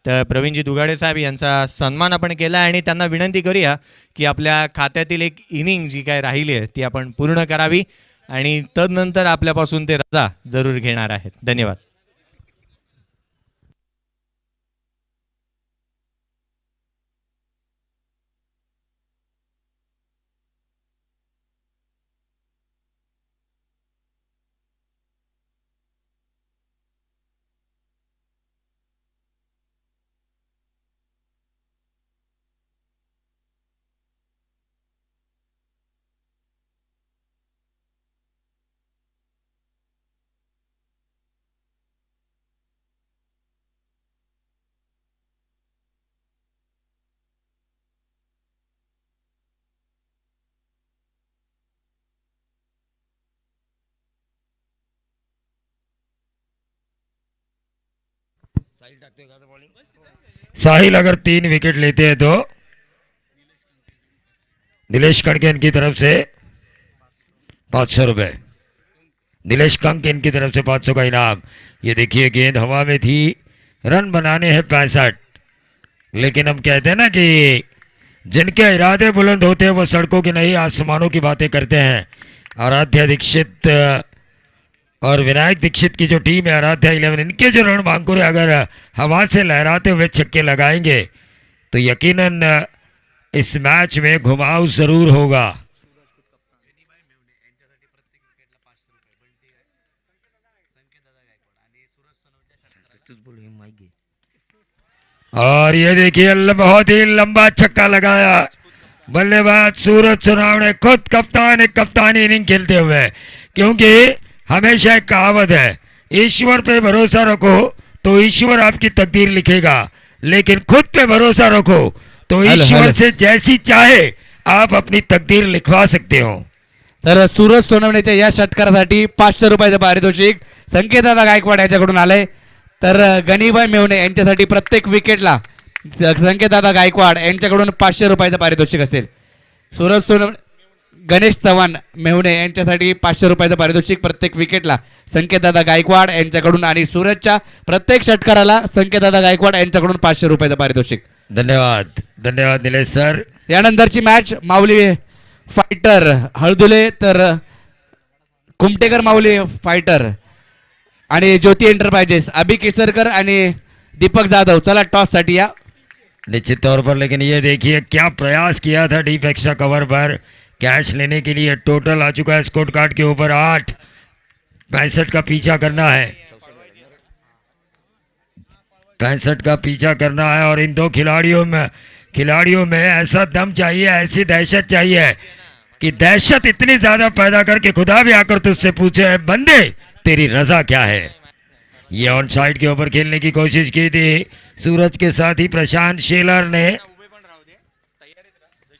तर प्रवीणजी दुगाडे साहेब यांचा सन्मान आपण केला आणि त्यांना विनंती करूया की आपल्या खात्यातील एक इनिंग जी काय राहिली आहे ती आपण पूर्ण करावी आणि तदनंतर आपल्यापासून ते रजा जरूर घेणार आहेत. धन्यवाद. साहिल अगर 3 विकेट लेते हैं तो नीलेश कणके इनकी तरफ से 500 रुपए. नीलेश कंक इनकी तरफ से 500 का इनाम. ये देखिए गेंद हवा में थी, रन बनाने हैं 65, लेकिन हम कहते हैं ना कि जिनके इरादे बुलंद होते हैं वो सड़कों की नहीं आसमानों की बातें करते हैं. आराध्या दीक्षित और विनायक दीक्षित की जो टीम है आराध्या 11, इनके जो रणबांकुर अगर हवा से लहराते हुए छक्के लगाएंगे तो यकीनन इस मैच में घुमाव जरूर होगा। और ये देखिए बहुत ही लंबा छक्का लगाया बल्लेबाज सूरज चुनाव ने खुद कप्तान एक कप्तानी इनिंग खेलते हुए, क्योंकि हमेशा एक कहावत है, ईश्वर पे भरोसा रखो तो ईश्वर आपकी तकदीर लिखेगा, लेकिन खुद पे भरोसा रखो तो हेलो, ईश्वर हेलो। से जैसी चाहे आप अपनी तकदीर लिखवा सकते हो। तर सूरज सोनवणेच्या या षटकारासाठी 500 रुपयाचं पारितोषिक संकेतदादा गायकवाड यांच्याकडून आलंय. तर गणीबाई मेवणे यांच्यासाठी प्रत्येक विकेटला संकेतदादा गायकवाड यांच्याकडून 500 रुपयाचं पारितोषिक असेल. सूरज सोनवणे, गणेश चव्हाण मेहुणे यांच्यासाठी 500 रुपयाचं पारितोषिक प्रत्येक विकेटला संकेतदादा गायकवाड यांच्याकडून, आणि सूरजच्या प्रत्येक षटकाराला संकेतदादा गायकवाड यांच्याकडून 500 रुपयाचं पारितोषिक. धन्यवाद धन्यवाद निलेश सर. यानंतरची मॅच माऊली फायटर हळदुले तर कुमटेकर माऊली फायटर आणि ज्योती एंटरप्राइजेस अभि केसरकर आणि दीपक जाधव. चला टॉस साठी या. निश्चित तौर पर, लेकिन ये देखिए क्या प्रयास किया था डीप एक्स्ट्रा कवर पर कैच लेने के लिए. टोटल आ चुका है स्कोर कार्ड के ऊपर 8. 65 का पीछा करना है, 65 का पीछा करना है. और इन दो खिलाड़ियों में ऐसा दम चाहिए, ऐसी दहशत चाहिए कि दहशत इतनी ज्यादा पैदा करके खुदा भी आकर तुझसे पूछे, "है बंदे तेरी रजा क्या है." ये ऑन साइड के ऊपर खेलने की कोशिश की थी सूरज के साथ ही प्रशांत शेलर ने.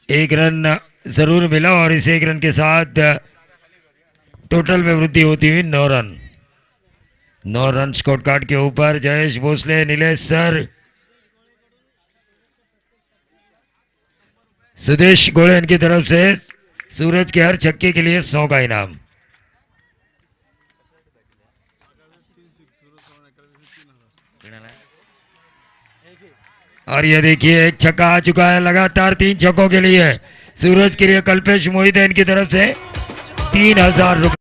1 रन जरूर मिला और इस 1 रन के साथ टोटल में वृद्धि होती हुई 9 रन. 9 रन स्कोर कार्ड के ऊपर. जयेश भोसले, नीलेश सर, सुदेश गोले इनकी तरफ से सूरज के हर छक्के के लिए 100 का इनाम. और ये देखिए एक छक्का आ चुका है लगातार 3 छक्कों के लिए सूरज के लिए. कल्पेश मोहिते इनकी तरफ से 3000 रुपये.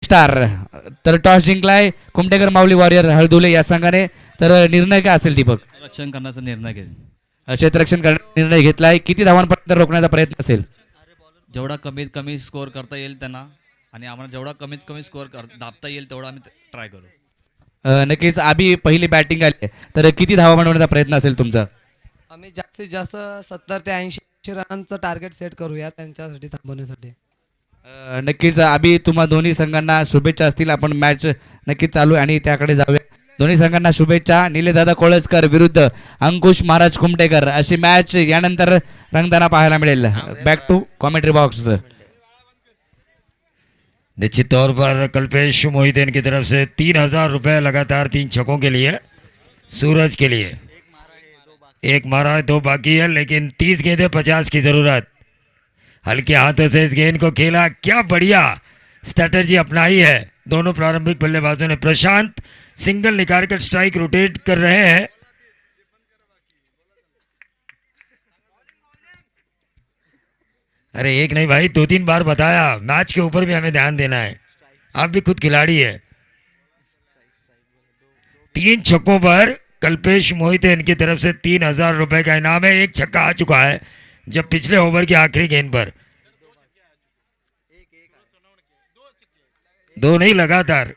स्टार तर टॉस जिंकलाय कुमटेकर माऊली वॉरियर हळदुले या संघाने. तर निर्णय काय असेल दीपक? रक्षण करण्याचा निर्णय घेईल. क्षेत्ररक्षण करण्याचा निर्णय घेतलाय. किती धावांपर्यंत रोखण्याचा प्रयत्न असेल? जेवढा कमीत कमी स्कोअर करता येईल त्यांना, आणि आम्हाला जेवढा कमीत कमी स्कोअर दाबता येईल तेवढा आम्ही ट्राय करू. नक्कीच. आम्ही पहिली बॅटिंग आली तर किती धावा बनवण्याचा प्रयत्न असेल तुमचा? आम्ही जास्तीत जास्त 70 ते 80 रनांचं टार्गेट सेट करूया त्यांच्यासाठी थांबवण्यासाठी. नक्कीच. आम्ही तुम्हा दोन्ही संघांना शुभेच्छा असतील. आपण मॅच नक्कीच चालू आहे आणि त्याकडे जाऊया. दोन्ही संघांना शुभेच्छा. निलेदादा कोळसकर विरुद्ध अंकुश महाराज कुमटेकर अशी मॅच यानंतर रंगताना पाहायला मिळेल. Back to commentary box. निश्चित तौर पर कल्पेश मोहिते की तरफ से 3000 रुपये लगातार 3 छक्कों के लिए सूरज के लिए. 1 मारा है, 2 बाकी है, लेकिन 30 गेंदें 50 की जरूरत. हल्के हाथों से इस गेंद को खेला. क्या बढ़िया स्ट्रैटेजी अपनाई है दोनों प्रारंभिक बल्लेबाजों ने. प्रशांत सिंगल निकाल कर स्ट्राइक रोटेट कर रहे हैं. अरे एक नहीं भाई, 2-3 बार बताया मैच के ऊपर भी हमें ध्यान देना है. आप भी खुद खिलाड़ी है. 3 छक्कों पर कल्पेश मोहिते इनकी तरफ से 3000 रुपए का इनाम है. 1 छक्का आ चुका है जब पिछले ओवर की आखिरी गेंद पर. 2 नहीं लगातार.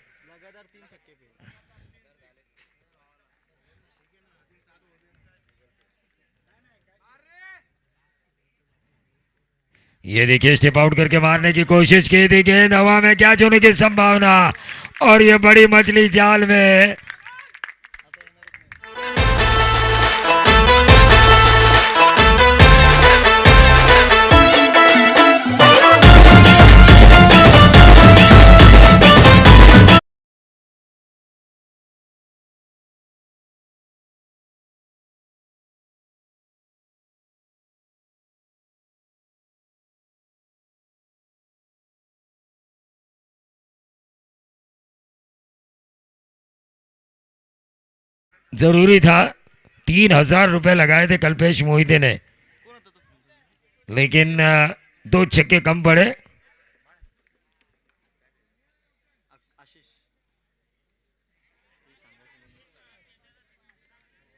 ये देखिए स्टेप आउट करके मारने की कोशिश की थी, गेंद हवा में कैच होने की संभावना, और ये बड़ी मछली जाल में। जरूरी था, 3,000 रुपए लगाए थे कल्पेश मोहिते ने, लेकिन 2 छक्के कम पड़े।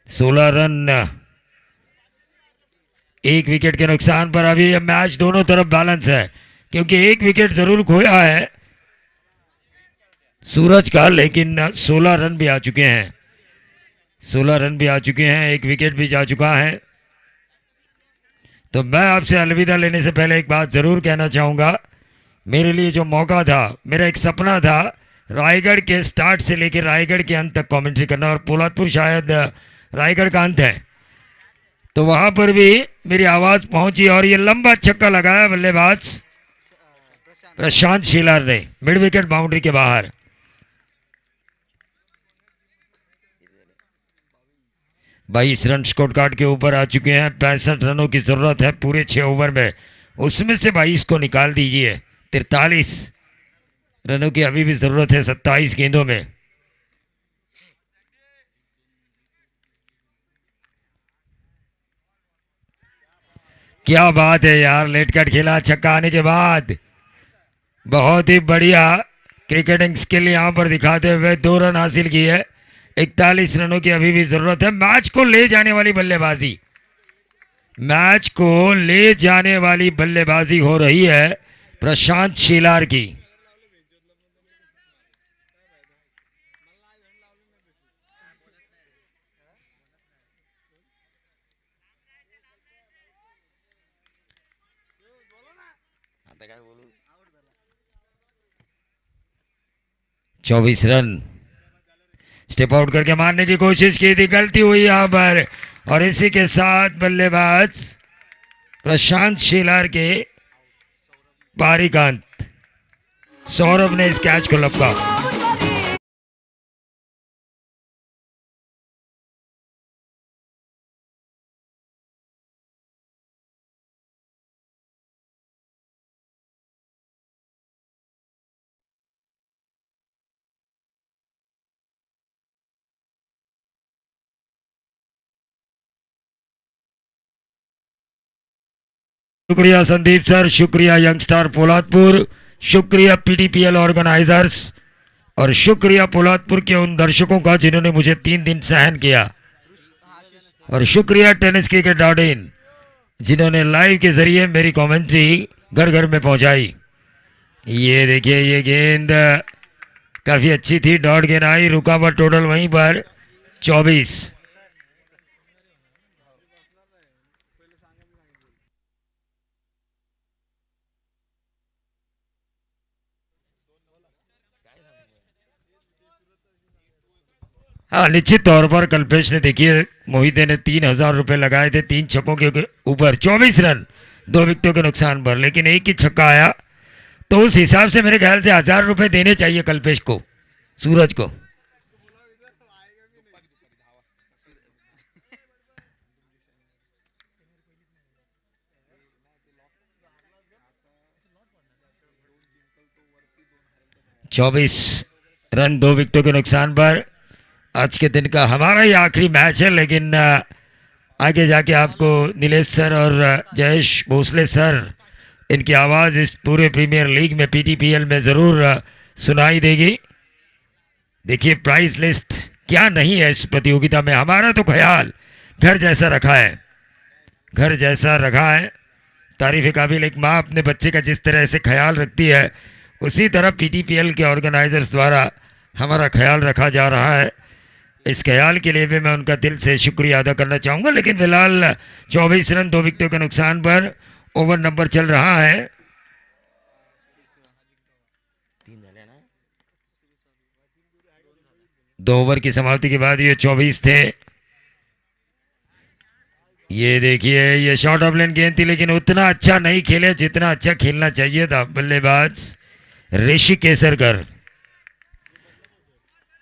सोलह रन 1 विकेट के नुकसान पर अभी यह मैच दोनों तरफ बैलेंस है, क्योंकि 1 विकेट जरूर खोया है सूरज का, लेकिन 16 रन भी आ चुके हैं, 16 रन भी आ चुके हैं, 1 विकेट भी जा चुका है। तो मैं आपसे अलविदा लेने से पहले एक बात जरूर कहना चाहूंगा, मेरे लिए जो मौका था, मेरा एक सपना था रायगढ़ के स्टार्ट से लेकर रायगढ़ के अंत तक कमेंट्री करना, और पोलादपुर शायद रायगढ़ का अंत है, तो वहां पर भी मेरी आवाज पहुंची, और ये लंबा छक्का लगाया बल्लेबाज प्रशांत शीलार ने मिड विकेट बाउंड्री के बाहर। बाईस रन स्कोर कार्ड के ऊपर आ चुके हैं, 65 रनों की जरूरत है पूरे 6 ओवर में, उसमें से 22 को निकाल दीजिए, 43 रनों की अभी भी जरूरत है 27 गेंदों में। क्या बात है यार, लेट कट खेला छक्का आने के बाद, बहुत ही बढ़िया क्रिकेटिंग स्किल यहां पर दिखाते हुए 2 रन हासिल किए है। 41 रनों की अभी भी जरूरत है। मैच को ले जाने वाली बल्लेबाजी, मैच को ले जाने वाली बल्लेबाजी हो रही है प्रशांत शीलार की। चौबीस रन, स्टेप आउट करके मारने की कोशिश की थी, गलती हुई यहां पर, और इसी के साथ बल्लेबाज प्रशांत शीलार के पारी का अंत। सौरभ ने इस कैच को लपका। शुक्रिया संदीप सर, शुक्रिया यंगस्टार पोलादपुर, शुक्रिया पीटीपीएल ऑर्गेनाइजर्स, और शुक्रिया पोलादपुर के उन दर्शकों का जिन्होंने मुझे 3 दिन सहन किया, और शुक्रिया टेनिस क्रिकेट.in जिन्होंने लाइव के जरिए मेरी कमेंट्री घर घर में पहुंचाई। ये देखिए, ये गेंद काफी अच्छी थी, डॉट गेंद आई, रुका हुआ टोटल वहीं पर 24। हाँ, निश्चित तौर पर कल्पेश ने, देखिए मोहिते ने 3,000 रुपए लगाए थे 3 छक्कों के ऊपर, 24 रन 2 विकेटों के नुकसान पर, लेकिन एक ही छक्का आया, तो उस हिसाब से मेरे ख्याल से 1,000 रुपए देने चाहिए कल्पेश को, सूरज को। चौबीस रन 2 विकेटों के नुकसान पर आज के दिन का हमारा ही आखिरी मैच है, लेकिन आगे जाके आपको नीलेश सर और जयेश भोसले सर, इनकी आवाज़ इस पूरे प्रीमियर लीग में पीटीपीएल में ज़रूर सुनाई देगी। देखिए प्राइस लिस्ट क्या नहीं है इस प्रतियोगिता में, हमारा तो ख्याल घर जैसा रखा है, घर जैसा रखा है। तारीफ काबिल, एक माँ अपने बच्चे का जिस तरह से ख्याल रखती है, उसी तरह पीटीपीएल के ऑर्गेनाइजर्स द्वारा हमारा ख्याल रखा जा रहा है। इस ख्याल के लिए भी मैं उनका दिल से शुक्रिया अदा करना चाहूँगा। लेकिन फिलहाल 24 रन 2 विकेटों के नुकसान पर ओवर नंबर चल रहा है। 2 ओवर की समाप्ति के बाद ये 24 थे। ये देखिए, ये शॉर्ट ऑफ लेन गेंद थी, लेकिन उतना अच्छा नहीं खेले जितना अच्छा खेलना चाहिए था बल्लेबाज ऋषि केसरकर।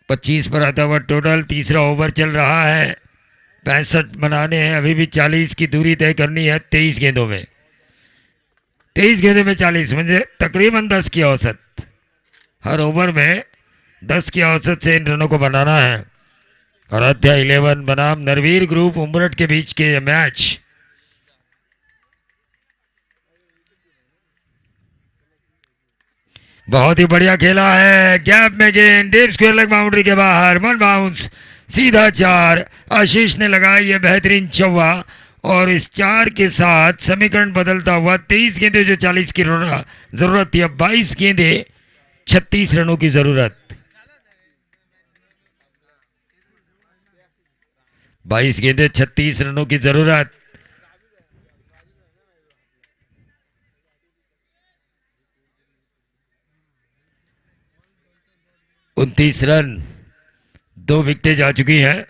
25 पर आता हुआ टोटल। तीसरा ओवर चल रहा है। 65 बनाने हैं, अभी भी 40 की दूरी तय करनी है 23 गेंदों में। 23 गेंदों में 40 म्हणजे तकरीबन 10 की औसत। हर ओवर में 10 की औसत से इन रनों को बनाना है। और अध्याय 11 बनाम नरवीर ग्रुप उमरठ के बीच के ये मैच बहुत ही बढ़िया खेला है। गैप में गेंद, डीप स्क्वायर लेग बाउंड्री के बाहर, 1 बाउंस, सीधा 4। आशीष ने लगाई ये बेहतरीन चौवा और इस 4 के साथ समीकरण बदलता हुआ 23 गेंदे जो 40 की जरूरत थी, अब 22 गेंदे 36 रनों की जरूरत। 22 गेंदे 36 रनों की जरूरत। उनतीस रन, 2 विकेटें जा चुकी हैं।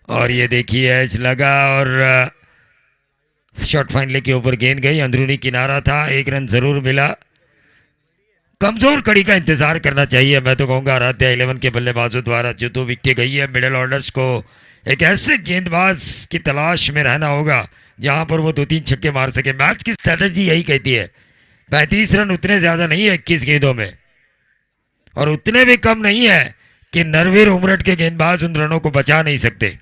और ये देखिए एज लगा और शॉर्ट फाइनल के ऊपर गेंद गई। अंदरूनी किनारा था, 1 रन जरूर मिला। कमजोर कड़ी का इंतजार करना चाहिए। मैं तो कहूंगा आराध्या 11 के बल्लेबाजों द्वारा जो 2 विकेटें गई है, मिडिल ऑर्डर्स को एक ऐसे गेंदबाज की तलाश में रहना होगा जहां पर वो 2-3 छक्के मार सके। मैच की स्ट्रेटजी यही कहती है 35 रन उतने ज्यादा नहीं है 21 गेंदों में, और उतने भी कम नहीं है कि नरवीर उमरठ के गेंदबाज उन रनों को बचा नहीं सकते।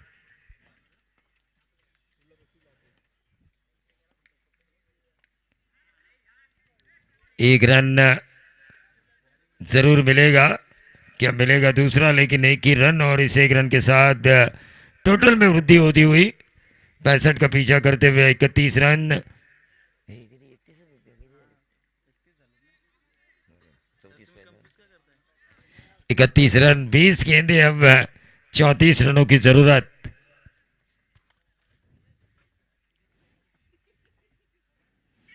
एक रन जरूर मिलेगा, क्या मिलेगा दूसरा, लेकिन 1 ही रन और इस 1 रन के साथ टोटल में वृद्धि होती हुई 65 का पीछा करते हुए 31 रन। 31 रन, 20 गेंदे, अब 34 रनों की जरूरत।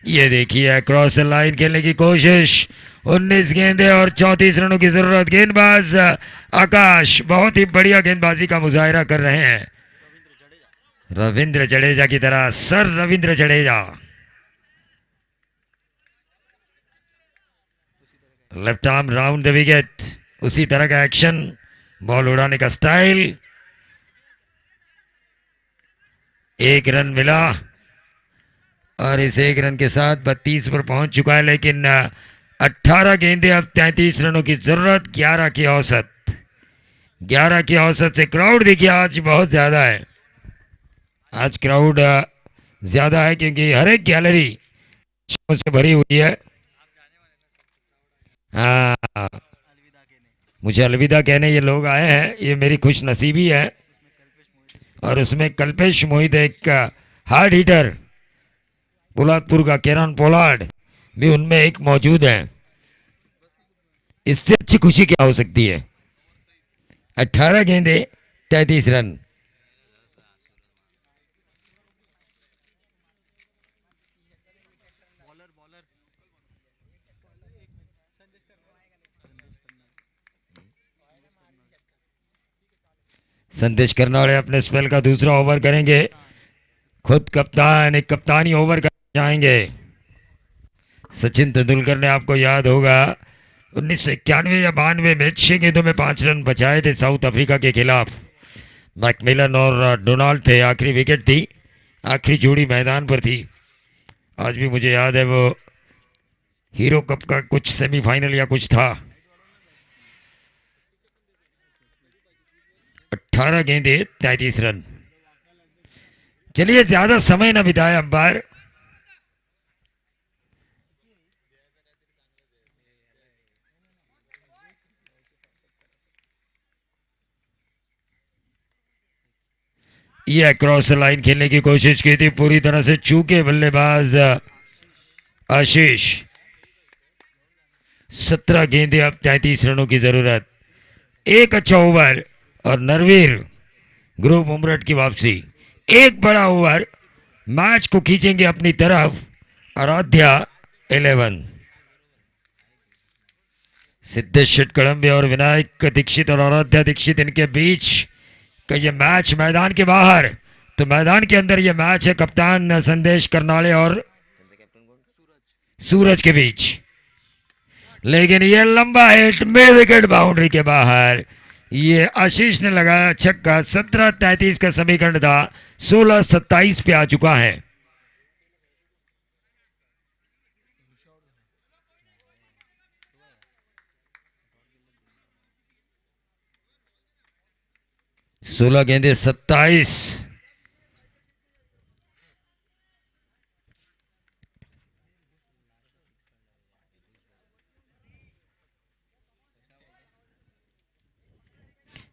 ये देखिए क्रॉस लाइन खेलने की कोशिश, 19 गेंदे और 34 रनों की जरूरत। गेंदबाज आकाश बहुत ही बढ़िया गेंदबाजी का मुजाहिरा कर रहे हैं। रविंद्र जडेजा की तरह, sir Ravindra Jadeja. Left arm round the wicket, उसी तरह का एक्शन, बॉल उड़ाने का स्टाइल। 1 रन मिला और इस 1 रन के साथ 32 पर पहुंच चुका है, लेकिन 18 गेंदे, अब 33 रनों की जरूरत। 11 की औसत, 11 की औसत से क्राउड देखिए आज बहुत ज्यादा है। आज क्राउड ज्यादा है क्योंकि हर एक गैलरी से भरी हुई है। हाँ, मुझे अलविदा कहने ये लोग आए हैं, ये मेरी खुश नसीबी है। और उसमें कल्पेश मोहित एक हार्ड हिटर पोलादपुर का केरन पोलार्ड भी उनमें एक मौजूद है। इससे अच्छी खुशी क्या हो सकती है। 18 गेंदे 33 रन। संदेश करनावाले अपने स्पेल का दूसरा ओवर करेंगे। खुद कप्तान एक कप्तानी ओवर कर जाएंगे। सचिन तेंदुलकर ने, आपको याद होगा, 1991 या 92 में 6 गेंदों में 5 रन बचाए थे साउथ अफ्रीका के खिलाफ। मैकमिलन और डोनाल्ड थे, आखिरी विकेट थी, आखिरी जोड़ी मैदान पर थी। आज भी मुझे याद है वो हीरो कप का कुछ सेमीफाइनल या कुछ था। 18 गेंदे 33 रन। चलिए ज्यादा समय ना बिताए अंपायर। यह क्रॉस लाइन खेलने की कोशिश की थी, पूरी तरह से चूके बल्लेबाज आशीष। 17 गेंदे, अब 33 रनों की जरूरत। एक अच्छा ओवर और नरवीर ग्रुप उमरठ की वापसी। एक बड़ा ओवर मैच को खींचेंगे अपनी तरफ आराध्या 11। सिद्धेश शेटकड़म्बे और विनायक दीक्षित और आराध्या दीक्षित इनके बीच का ये मैच मैदान के बाहर, तो मैदान के अंदर ये मैच है कप्तान संदेश करनाले और सूरज के बीच। लेकिन ये लंबा हिट मिड विकेट बाउंड्री के बाहर, ये आशीष ने लगाया छक्का। 17-33 का समीकरण था, 16-27 पे आ चुका है। सोलह गेंदे 27।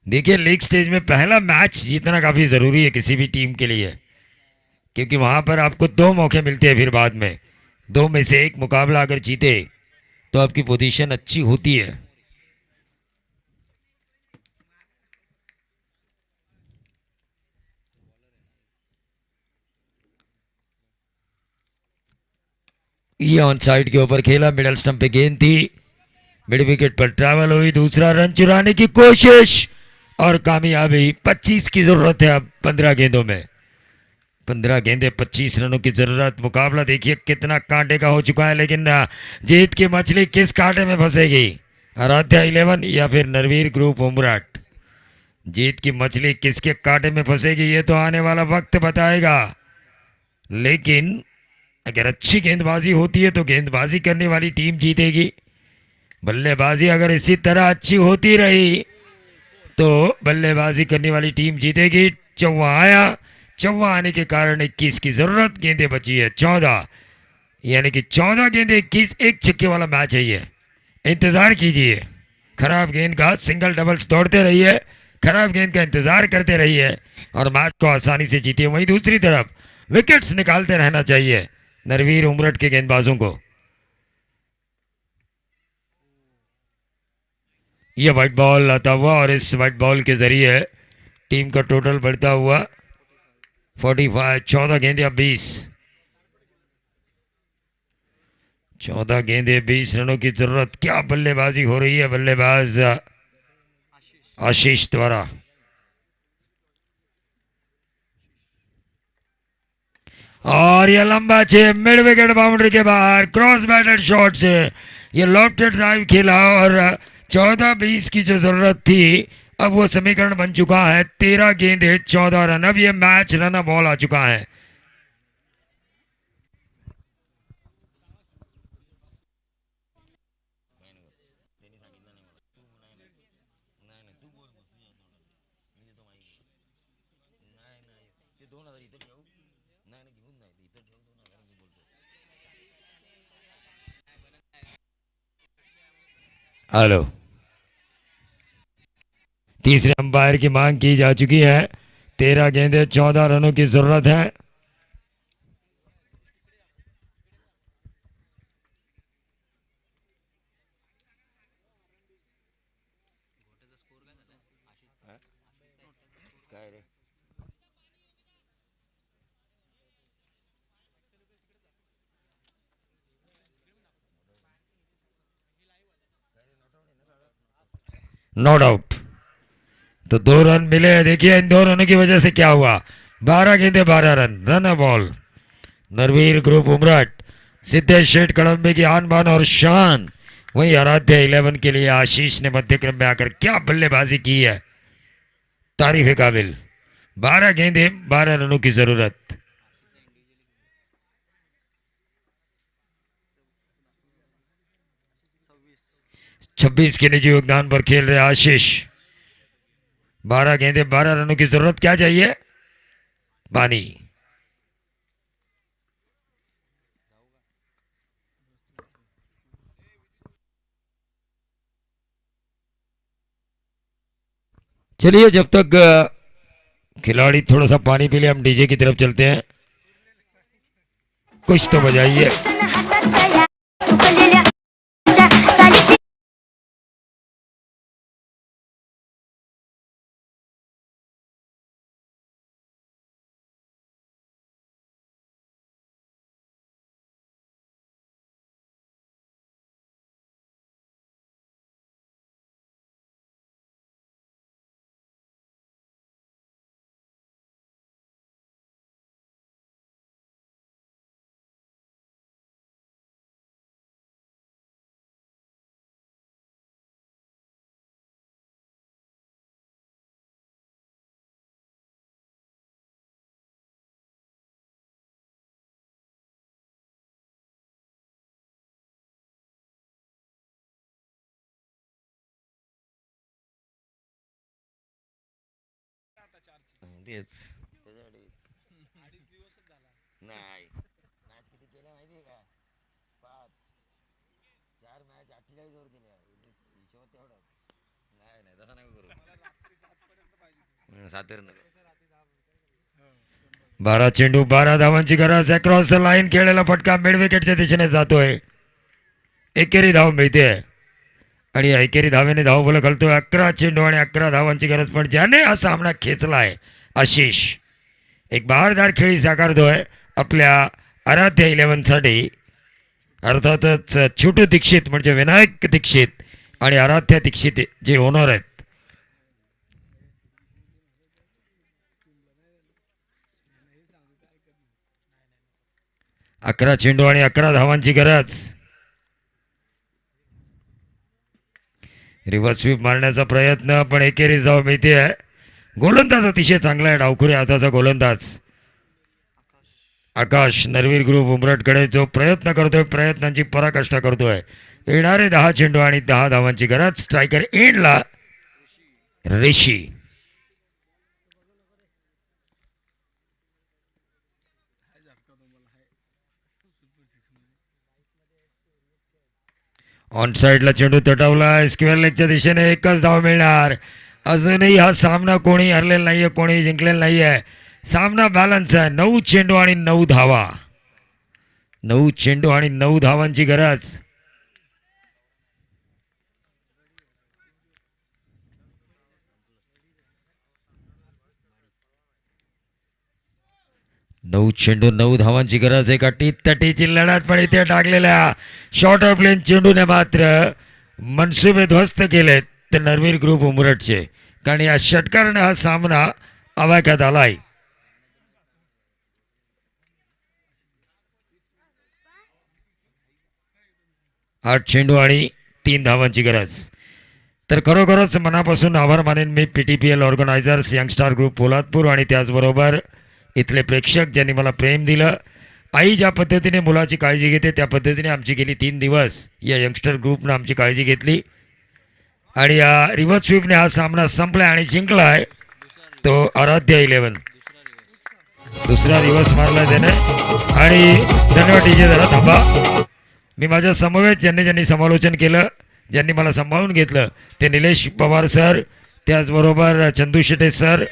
देखिए लीग स्टेज में पहला मैच जीतना काफी जरूरी है किसी भी टीम के लिए, क्योंकि वहां पर आपको 2 मौके मिलते हैं। फिर बाद में 2 में से एक मुकाबला अगर जीते तो आपकी पोजीशन अच्छी होती है। ये ऑन साइड के ऊपर खेला, मिडल स्टंप पे गेंद थी, मिड विकेट पर ट्रैवल हुई। दूसरा रन चुराने की कोशिश और कामयाबी। 25 की जरूरत है अब 15 गेंदों में। 15 गेंदे 25 रनों की जरूरत। मुकाबला देखिए कितना कांटे का हो चुका है, लेकिन जीत की मछली किस कांटे में फंसेगी, आराध्या 11 या फिर नरवीर ग्रुप उमराट। जीत की मछली किसके कांटे में फंसेगी ये तो आने वाला वक्त बताएगा। लेकिन अगर अच्छी गेंदबाजी होती है तो गेंदबाजी करने वाली टीम जीतेगी। बल्लेबाजी अगर इसी तरह अच्छी होती रही तो बल्लेबाजी करने वाली टीम जीतेगी। चौवा आया, चौवा आने के कारण 21 की जरूरत। गेंदें बची है 14, यानी कि 14 गेंदे 21, एक छक्के वाला मैच है ये। इंतजार कीजिए, खराब गेंद का सिंगल डबल्स दौड़ते रहिए, खराब गेंद का इंतजार करते रहिए और मैच को आसानी से जीतिए। वहीं दूसरी तरफ विकेट्स निकालते रहना चाहिए नरवीर उमरठ के गेंदबाजों को। यह व्हाइट बॉल आता हुआ और इस व्हाइट बॉल के जरिए टीम का टोटल बढ़ता हुआ 45। 14 गेंदे अब 20, 14 गेंदे 20 रनों की जरूरत। क्या बल्लेबाजी हो रही है बल्लेबाज आशीष द्वारा। और यह लंबा 6 मिड विकेट बाउंड्री के बाहर क्रॉस बैटेड शॉट से ये लॉफ्टेड ड्राइव खेला और 14-20 की जो जरूरत थी अब वो समीकरण बन चुका है। 13 गेंदे 14 रन। अब ये मैच रन बॉल आ चुका है। हेलो, तीसरे अंपायर की मांग की जा चुकी है। 13 गेंदे 14 रनों की जरूरत है। नॉट आउट, तो 2 रन मिले। देखिए इन 2 रनों की वजह से क्या हुआ। 12 गेंदे 12 run, run ball. Narveer group Umrath, Siddhesh Sheth Kadambe की आन बान और शान। वहीं आराध्या 11 के लिए आशीष ने मध्य क्रम में आकर क्या बल्लेबाजी की है, तारीफ काबिल। 12 गेंदे 12 रनों की जरूरत। छब्बीस के निजी योगदान पर खेल रहे आशीष। 12 गेंदे 12 रनों की जरूरत। क्या चाहिए, पानी। चलिए जब तक खिलाड़ी थोड़ा सा पानी पी ले, हम डीजे की तरफ चलते हैं। कुछ तो बजाइए। तेच नाही मॅच किती केल्या माहिती का 4 मॅच 48 ओव्हर केल्या हिशोब तेवढा नाही तसं नाही करू 7 पर्यंत 12 चेंडू 12 धावांची गरज अक्रॉस द लाईन खेळलेला फटका मिड विकेटच्या दिशेने जातोय एकेरी धाव मिळते आणि एकेरी धावेने धावफलक घालतोय 11 चेंडू आणि 11 धावांची गरज पण ज्याने हा सामना खेचलाय आशिष एक बहारदार खेळी साकारतोय आपल्या आराध्य 11साठी अर्थातच छोटू दीक्षित म्हणजे विनायक दीक्षित आणि आराध्य दीक्षित जे ओनर आहेत 11 चेंडू आणि 11 धावांची गरज रिव्हर्स स्वीप मारण्याचा प्रयत्न पण एकेरी धाव मिळते गोलंदाज अतिशय चांगला आहे डावखुरी हाताचा गोलंदाज आकाश नरवीर ग्रुप उमरटकडे जो प्रयत्न करतोय प्रयत्नांची पराकाष्ठा करतोय येणारे 10 चेंडू आणि 10 धावांची गरज स्ट्रायकर एंडला ऋषी ऑन साईडला चेंडू तटवला स्क्वेअर लेगच्या दिशेने एकच धाव मिळणार अजूनही हा सामना कोणी हरलेला नाहीये कोणी जिंकलेला नाहीये सामना बॅलन्स आहे 9 चेंडू आणि 9 धावा 9 चेंडू आणि 9 धावांची गरज नऊ चेंडू 9 धावांची गरज एका टी-30ची लढत पण इथे टाकलेल्या शॉर्ट ऑफ लेन चेंडूने मात्र मनसुबे ध्वस्त केलेत ते नरवीर ग्रुप उमरटचे कारण या षटकाराने हा सामना आवाक्यात आलाय आठ चेंडू आणि 3 धावांची गरज तर खरोखरच मनापासून आभार मानेन मी PTPL organisers youngster group Poladpur आणि त्याचबरोबर इथले प्रेक्षक ज्यांनी मला प्रेम दिलं आई ज्या पद्धतीने मुलाची काळजी घेते त्या पद्धतीने आमची गेली 3 दिवस या यंगस्टर ग्रुपनं आमची काळजी घेतली आणि या रिव्हर्स स्वीपने हा सामना संपला आणि जिंकला आहे तो आराध्य 11 दुसरा रिव्हर्स मारला त्याने आणि धन्यवाद डीजे जरा थांबा मी माझ्या समवेत ज्यांनी समालोचन केलं ज्यांनी मला सांभाळून घेतलं ते निलेश पवार सर त्याचबरोबर चंदू शेटे सर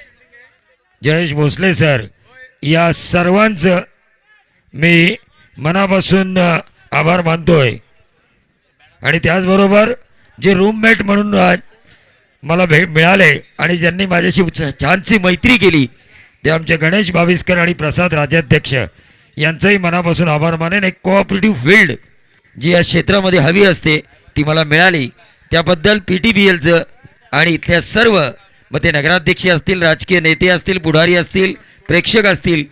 जयेश भोसले सर या सर्वांचं मी मनापासून आभार मानतोय आणि त्याचबरोबर जे रूममेट म्हणून मला मिळाले आणि ज्यांनी माझ्याशी छानशी मैत्री केली ते आमचे गणेश भाविस्कर आणि प्रसाद राज्याध्यक्ष यांचंही मनापासून आभार मानेन एक कोऑपरेटिव्ह फील्ड जी या क्षेत्रामध्ये हवी असते ती मला मिळाली त्याबद्दल PTPLचं आणि इथल्या सर्व मग ते नगराध्यक्ष असतील राजकीय नेते असतील पुढारी असतील प्रेक्षक असतील